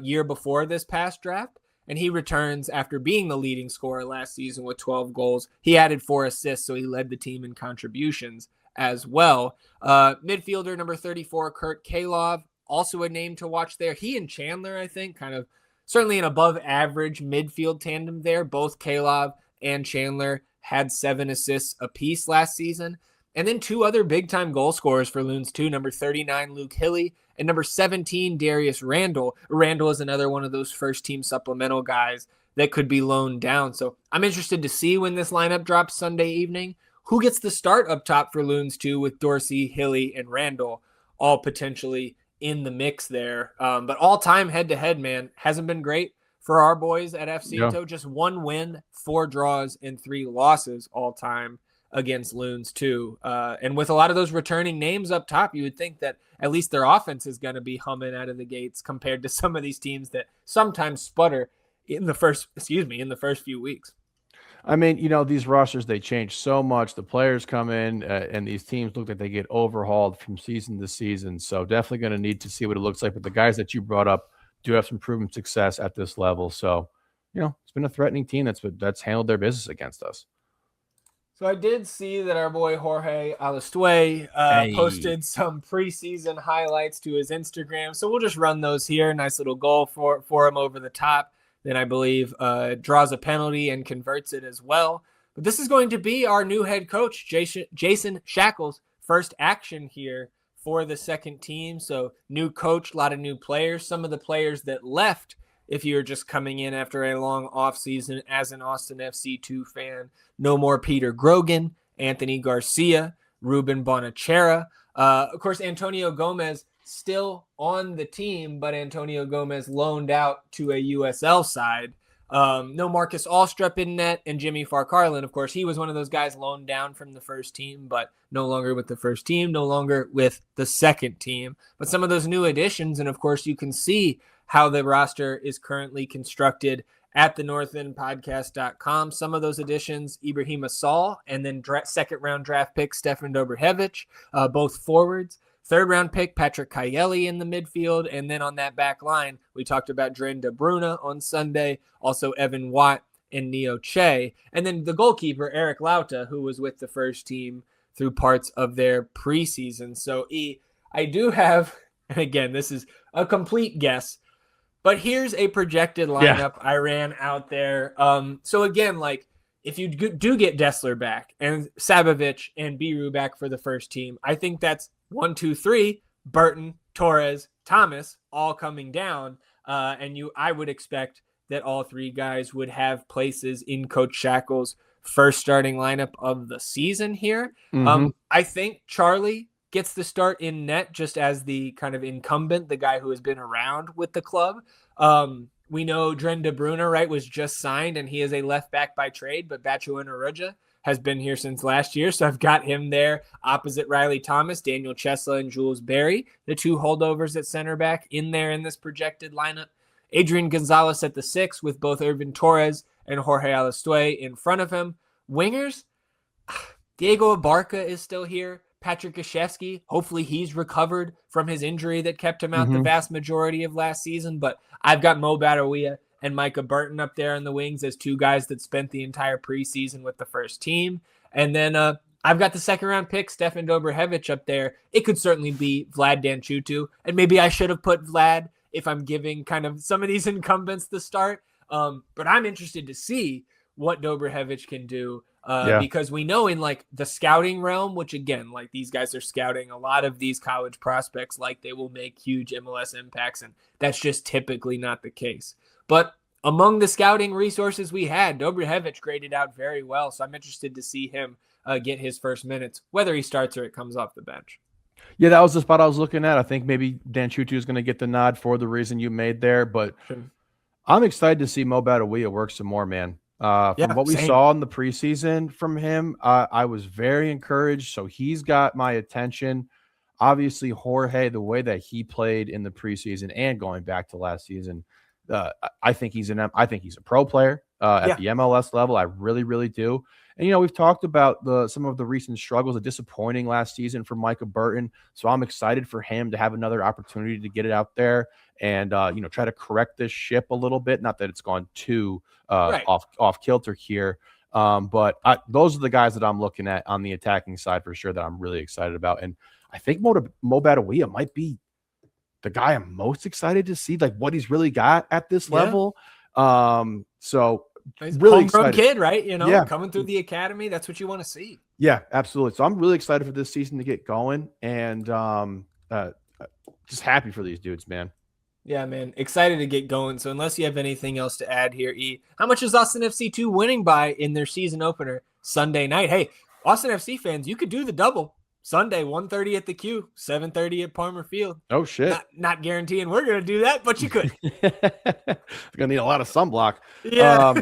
year before this past draft, and he returns after being the leading scorer last season with 12 goals. He added 4 assists, so he led the team in contributions as well. Midfielder number 34, Kurt Kalov, also a name to watch there. He and Chandler, I think, kind of certainly an above-average midfield tandem there. Both Kalov and Chandler had 7 assists apiece last season. And then 2 other big-time goal scorers for Loons 2, number 39, Luke Hilly, and number 17, Darius Randall. Randall is another one of those first-team supplemental guys that could be loaned down. So I'm interested to see when this lineup drops Sunday evening, who gets the start up top for Loons 2 with Dorsey, Hilly, and Randall, all potentially in the mix there. But all-time head-to-head, man, hasn't been great for our boys at FC. Yeah. Just 1 win, 4 draws, and 3 losses all-time against Loons 2. And with a lot of those returning names up top, you would think that at least their offense is going to be humming out of the gates compared to some of these teams that sometimes sputter in the first few weeks. I mean, you know, these rosters, they change so much. The players come in and these teams look like they get overhauled from season to season. So definitely going to need to see what it looks like. But the guys that you brought up do have some proven success at this level. So, you know, it's been a threatening team that's handled their business against us. So I did see that our boy Jorge Alistue posted some preseason highlights to his Instagram. So we'll just run those here. Nice little goal for him over the top. Then I believe draws a penalty and converts it as well. But this is going to be our new head coach, Jason Shackles' first action here for the second team. So new coach, a lot of new players. Some of the players that left, if you're just coming in after a long offseason as an Austin FC2 fan, no more Peter Grogan, Anthony Garcia, Ruben Bonachera. Of course, Antonio Gomez still on the team, but Antonio Gomez loaned out to a USL side. No Marcus Alstrup in net, and Jimmy Farcarlin, of course, he was one of those guys loaned down from the first team, but no longer with the first team, no longer with the second team. But some of those new additions, and of course you can see how the roster is currently constructed at the northendpodcast.com. Some of those additions, Ibrahim Asal, and then second-round draft pick Stefan Dobrhevich, both forwards. Third-round pick, Patrick Kayeli in the midfield. And then on that back line, we talked about Dren De Bruyne on Sunday, also Evan Watt and Neo Che. And then the goalkeeper, Eric Lauta, who was with the first team through parts of their preseason. So, I do have, and again, this is a complete guess, but here's a projected lineup I ran out there. So, again, like, if you do get Dessler back and Sabovic and Biru back for the first team, I think that's 1, 2, 3, Burton, Torres, Thomas, all coming down. I would expect that all 3 guys would have places in Coach Shackles' first starting lineup of the season here. Mm-hmm. I think Charlie gets the start in net just as the kind of incumbent, the guy who has been around with the club. We know Dren De Bruyne, right, was just signed, and he is a left back by trade, but Bacho Inaruja has been here since last year, so I've got him there opposite Riley Thomas, Daniel Chesla, and Jules Berry, the 2 holdovers at center back in there in this projected lineup. Adrian Gonzalez at the 6 with both Irvin Torres and Jorge Alistue in front of him. Wingers, Diego Abarca is still here. Patrick Gashevsky, hopefully he's recovered from his injury that kept him out the vast majority of last season. But I've got Mo Badawia and Micah Burton up there in the wings as 2 guys that spent the entire preseason with the first team. And then I've got the second round pick, Stefan Dobrahevich, up there. It could certainly be Vlad Danchutu, and maybe I should have put Vlad if I'm giving kind of some of these incumbents the start. But I'm interested to see what Dobrahevich can do because we know in like the scouting realm, which again, like these guys are scouting a lot of these college prospects like they will make huge MLS impacts, and that's just typically not the case. But among the scouting resources we had, Dobrahevich graded out very well, so I'm interested to see him get his first minutes, whether he starts or it comes off the bench. Yeah, that was the spot I was looking at. I think maybe Danchutu is going to get the nod for the reason you made there, but I'm excited to see Mo Badawiya work some more, man. From what we saw in the preseason from him, I was very encouraged. So he's got my attention. Obviously, Jorge, the way that he played in the preseason and going back to last season, I think he's a pro player at the MLS level. I really, really do. And, we've talked about some of the recent struggles, the disappointing last season for Micah Burton. So I'm excited for him to have another opportunity to get it out there and, try to correct this ship a little bit. Not that it's gone too off kilter here. But those are the guys that I'm looking at on the attacking side for sure that I'm really excited about. And I think Mo Badawiya might be the guy I'm most excited to see, like what he's really got at this level. So he's really homegrown excited kid, right? Coming through the academy, that's what you want to see. Yeah, absolutely. So I'm really excited for this season to get going, and just happy for these dudes, man. Yeah, man, excited to get going. So unless you have anything else to add here, how much is Austin FC 2 winning by in their season opener Sunday night? Hey, Austin FC fans, you could do the double. Sunday, 1:30 at the Q, 7:30 at Palmer Field. Oh, shit. Not guaranteeing we're going to do that, but you could. You're going to need a lot of sunblock. Yeah.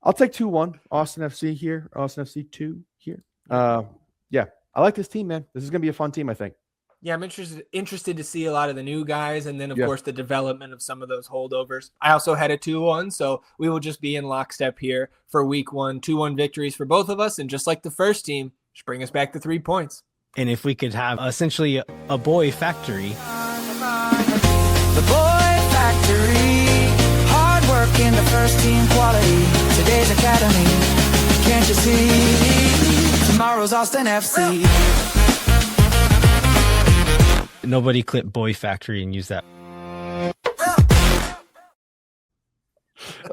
I'll take 2-1. Austin FC here. Austin FC 2 here. Yeah, I like this team, man. This is going to be a fun team, I think. Yeah, I'm interested to see a lot of the new guys and then, of course, the development of some of those holdovers. I also had a 2-1, so we will just be in lockstep here for week 1. 2-1 victories for both of us, and just like the first team, just bring us back to 3 points. And if we could have essentially a boy factory. The boy factory, hard work in the first team quality. Today's academy, can't you see? Tomorrow's Austin FC. Nobody clip boy factory and use that.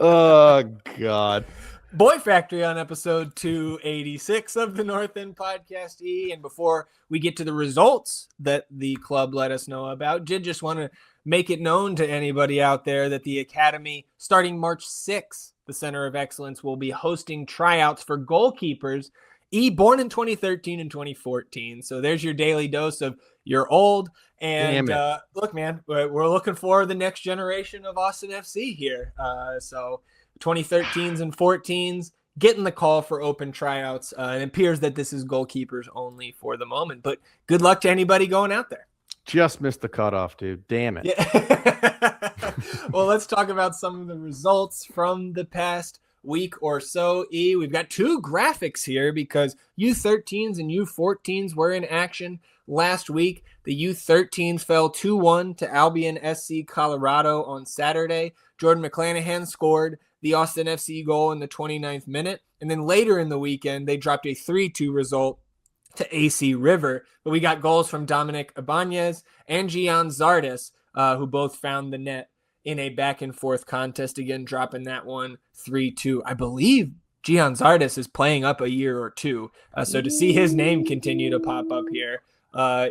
Oh, God. Boy Factory on episode 286 of the North End Podcast E. And before we get to the results that the club let us know about, did just want to make it known to anybody out there that the Academy, starting March 6th, the Center of Excellence will be hosting tryouts for goalkeepers, born in 2013 and 2014. So there's your daily dose of you're old. And look, man, we're looking for the next generation of Austin FC here. So 2013s and 14s getting the call for open tryouts. And it appears that this is goalkeepers only for the moment, but good luck to anybody going out there. Just missed the cutoff, dude. Damn it. Yeah. Well, let's talk about some of the results from the past week or so. We've got 2 graphics here because U13s and U14s were in action last week. The U13s fell 2-1 to Albion SC Colorado on Saturday. Jordan McClanahan scored the Austin FC goal in the 29th minute. And then later in the weekend, they dropped a 3-2 result to AC River. But we got goals from Dominic Ibanez and Gian Zardes, who both found the net in a back-and-forth contest, again, dropping that one 3-2. I believe Gian Zardes is playing up a year or two. So to see his name continue to pop up here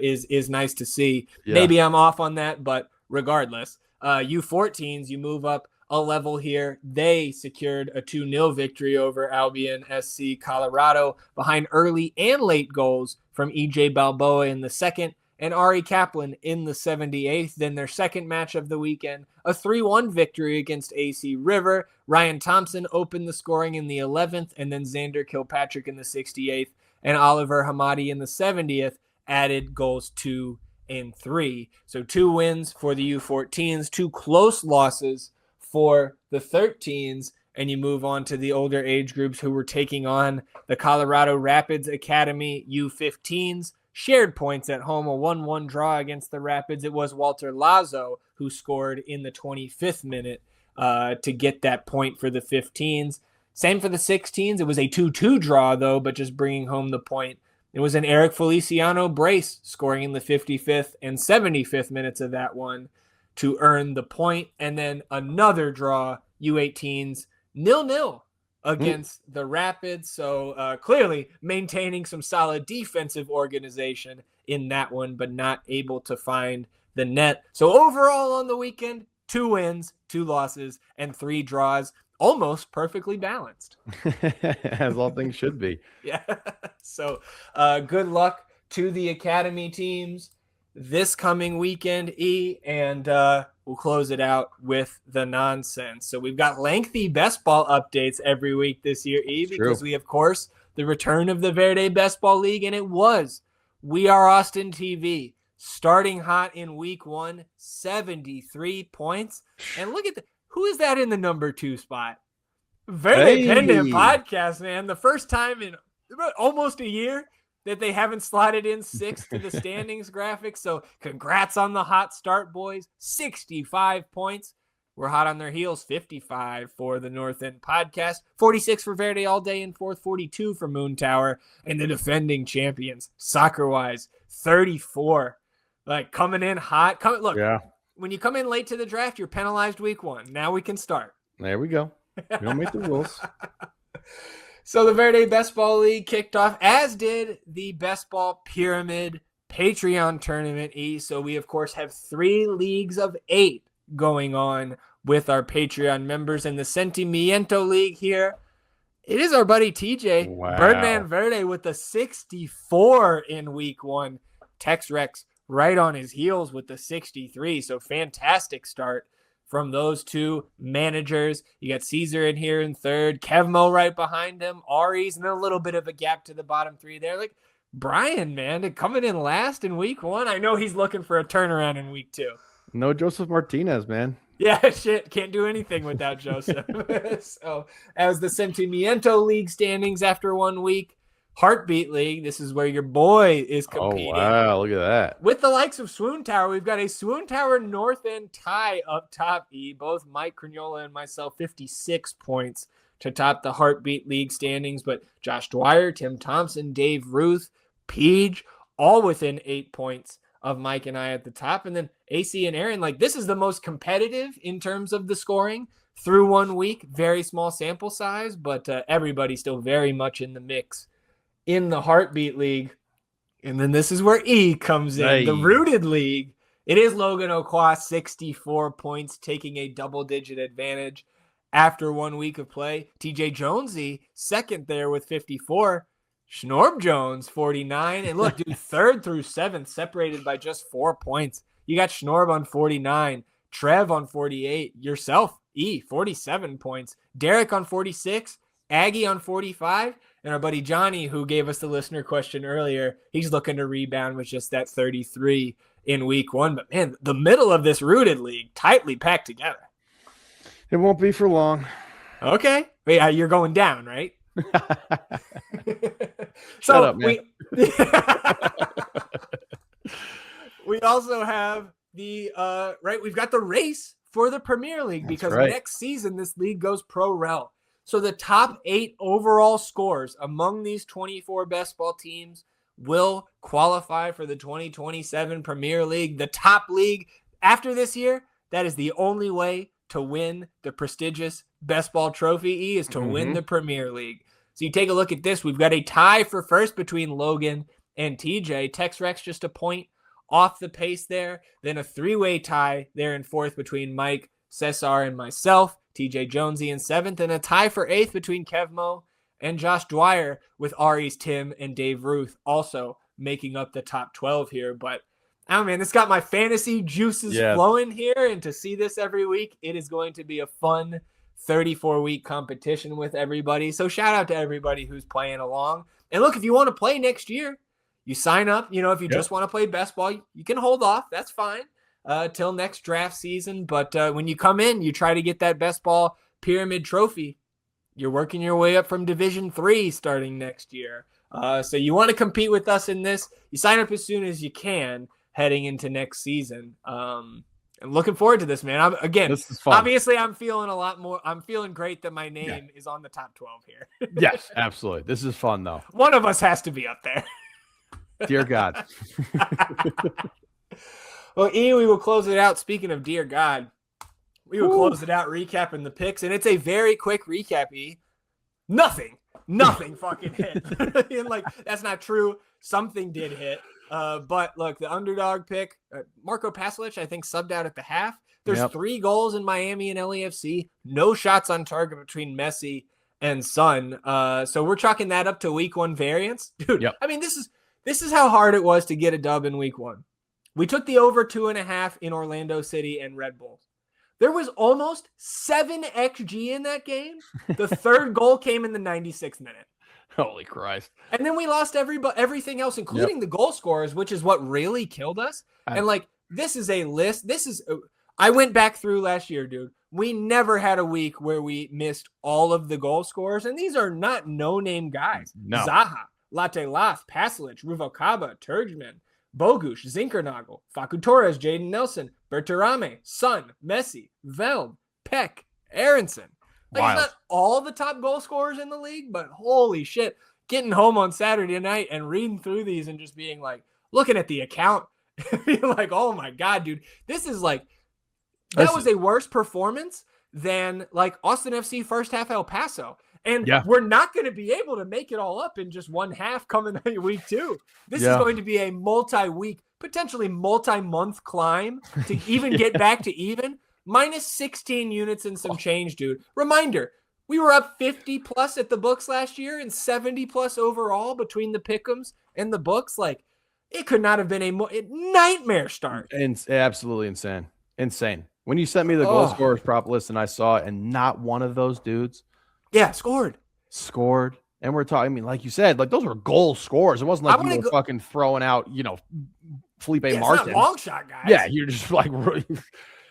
is nice to see. Yeah. Maybe I'm off on that, but regardless, U14s, you move up a level here. They secured a 2-0 victory over Albion SC Colorado behind early and late goals from EJ Balboa in the second and Ari Kaplan in the 78th. Then their second match of the weekend, a 3-1 victory against AC River. Ryan Thompson opened the scoring in the 11th, and then Xander Kilpatrick in the 68th, and Oliver Hamadi in the 70th added goals 2 and 3. So 2 wins for the U14s, 2 close losses for the 13s, and you move on to the older age groups who were taking on the Colorado Rapids Academy U15s. Shared points at home, a 1-1 draw against the Rapids. It was Walter Lazo who scored in the 25th minute to get that point for the 15s. Same for the 16s. It was a 2-2 draw, though, but just bringing home the point. It was an Eric Feliciano brace scoring in the 55th and 75th minutes of that one to earn the point. And then another draw, U18s, 0-0 against the Rapids. So clearly maintaining some solid defensive organization in that one, but not able to find the net. So overall on the weekend, 2 wins, 2 losses, and 3 draws. Almost perfectly balanced. As all things should be. Yeah. So good luck to the Academy teams this coming weekend, E, and we'll close it out with the nonsense. So we've got lengthy best ball updates every week this year, E, because we, of course, the return of the Verde Best Ball League, and it was We Are Austin TV starting hot in week 1, 73 points. And look at who is that in the number 2 spot? Very Pendant Podcast, man. The first time in almost a year that they haven't slotted in 6th to the standings graphic. So congrats on the hot start, boys. 65 points. We're hot on their heels. 55 for the North End Podcast. 46 for Verde All Day in 4th. 42 for Moon Tower. And the defending champions, soccer-wise, 34. Like coming in hot. Look. Yeah. When you come in late to the draft, you're penalized week 1. Now we can start. There we go. We don't make the rules. So the Verde Best Ball League kicked off, as did the Best Ball Pyramid Patreon Tournament, E. So we, of course, have 3 leagues of 8 going on with our Patreon members. In the Sentimiento League here, it is our buddy TJ. Wow. Birdman Verde with the 64 in week 1. Tex Rex right on his heels with the 63. So fantastic start from those 2 managers. You got Caesar in here in 3rd, Kevmo right behind him, Ari's, and then a little bit of a gap to the bottom 3 there. Like Brian, man, coming in last in week 1. I know he's looking for a turnaround in week 2. No Joseph Martinez, man. Yeah, shit. Can't do anything without Joseph. So as the Sentimiento League standings after 1 week, Heartbeat League, this is where your boy is competing. Oh, wow. Look at that. With the likes of Swoon Tower, we've got a Swoon Tower North End tie up top, E. Both Mike Crignola and myself, 56 points to top the Heartbeat League standings. But Josh Dwyer, Tim Thompson, Dave Ruth, Peach, all within 8 points of Mike and I at the top. And then AC and Aaron, like this is the most competitive in terms of the scoring through 1 week. Very small sample size, but everybody still very much in the mix in the Heartbeat League. And then this is where E comes in. Hey. The Rooted League. It is Logan Oquas, 64 points, taking a double-digit advantage after 1 week of play. TJ Jonesy, second there with 54. Schnorb Jones, 49. And look, dude, 3rd through 7th, separated by just 4 points. You got Schnorb on 49, Trev on 48, yourself, E, 47 points, Derek on 46, Aggie on 45, and our buddy Johnny, who gave us the listener question earlier, he's looking to rebound with just that 33 in week 1. But, man, the middle of this Rooted League, tightly packed together. It won't be for long. Okay. Wait, you're going down, right? Shut up, man. We also have the, we've got the race for the Premier League because next season this league goes pro-rel. So the top 8 overall scores among these 24 best ball teams will qualify for the 2027 Premier League. The top league after this year, that is the only way to win the prestigious best ball trophy, E, is to win the Premier League. So you take a look at this. We've got a tie for first between Logan and TJ. Tex Rex just a point off the pace there. Then a 3-way tie there in 4th between Mike, Cesar, and myself. TJ Jonesy in 7th, and a tie for 8th between Kevmo and Josh Dwyer, with Ari's Tim and Dave Ruth also making up the top 12 here. But, oh man, this got my fantasy juices flowing here, and to see this every week, it is going to be a fun 34-week competition with everybody. So shout out to everybody who's playing along. And look, if you want to play next year, you sign up. You know, if you just want to play best ball, you can hold off. That's fine. Till next draft season. But when you come in, you try to get that best ball pyramid trophy. You're working your way up from Division 3 starting next year. So you want to compete with us in this. You sign up as soon as you can heading into next season. I'm looking forward to this, man. This is fun. Obviously, I'm feeling a lot more. I'm feeling great that my name is on the top 12 here. Yes, absolutely. This is fun, though. One of us has to be up there. Dear God. Well, E, we will close it out. Speaking of dear God, we will close it out recapping the picks, and it's a very quick recap, E. Nothing fucking hit. And like, that's not true. Something did hit. But look, the underdog pick, Marco Pasalic, I think subbed out at the half. There's 3 goals in Miami and LAFC. No shots on target between Messi and Son. So we're chalking that up to week 1 variance. Dude, I mean, this is how hard it was to get a dub in week 1. We took the over 2.5 in Orlando City and Red Bulls. There was almost 7 XG in that game. The third goal came in the 96th minute. Holy Christ. And then we lost everything else, including the goal scorers, which is what really killed us. And like, this is a list. I went back through last year, dude. We never had a week where we missed all of the goal scorers. And these are not no-name guys. No. Zaha, Latte Lath, Pasalic, Ruvalcaba, Turgeman, Bogusz, Zinkernagel, Facu Torres, Jaden Nelson, Berterame, Son, Messi, Veld, Peck, Aronson. Like, it's not all the top goal scorers in the league, but holy shit, getting home on Saturday night and reading through these and just being like, looking at the account, being like, oh my God, dude, this is like, that was a worse performance than like Austin FC first half El Paso. And we're not going to be able to make it all up in just one half coming week 2. This is going to be a multi-week, potentially multi-month climb to even get back to even. Minus 16 units and some change, dude. Reminder, we were up 50 plus at the books last year and 70 plus overall between the pick'ems and the books. Like, it could not have been a nightmare start. And absolutely insane. Insane. When you sent me the goal scorers prop list and I saw it, and not one of those dudes scored. And we're talking, I mean, like you said, like those were goal scores. It wasn't like you were fucking throwing out, Felipe Martins. It's not long shot, guys. Yeah, you're just like,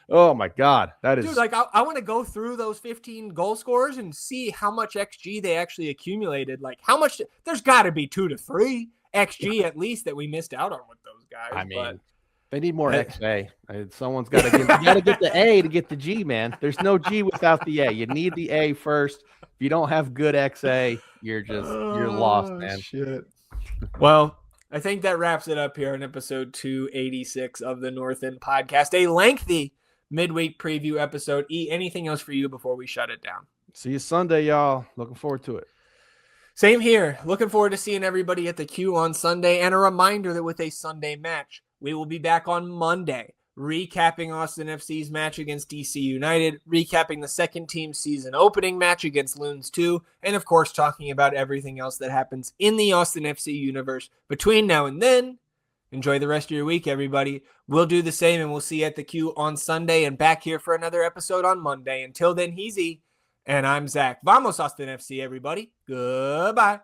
oh my God. That is. Dude, like, I want to go through those 15 goal scorers and see how much XG they actually accumulated. Like, how much, there's got to be 2 to 3 XG at least that we missed out on with those guys. I mean, they need more XA. Someone's got to get the A to get the G, man. There's no G without the A. You need the A first. If you don't have good XA, you're lost, man. Shit. Well, I think that wraps it up here in episode 286 of the North End Podcast. A lengthy midweek preview episode. E, anything else for you before we shut it down? See you Sunday, y'all. Looking forward to it. Same here. Looking forward to seeing everybody at the Q on Sunday. And a reminder that with a Sunday match, we will be back on Monday, recapping Austin FC's match against DC United, recapping the second team season opening match against Loons 2, and of course talking about everything else that happens in the Austin FC universe between now and then. Enjoy the rest of your week, everybody. We'll do the same, and we'll see you at the Q on Sunday and back here for another episode on Monday. Until then, he's E, and I'm Zach. Vamos Austin FC, everybody. Goodbye.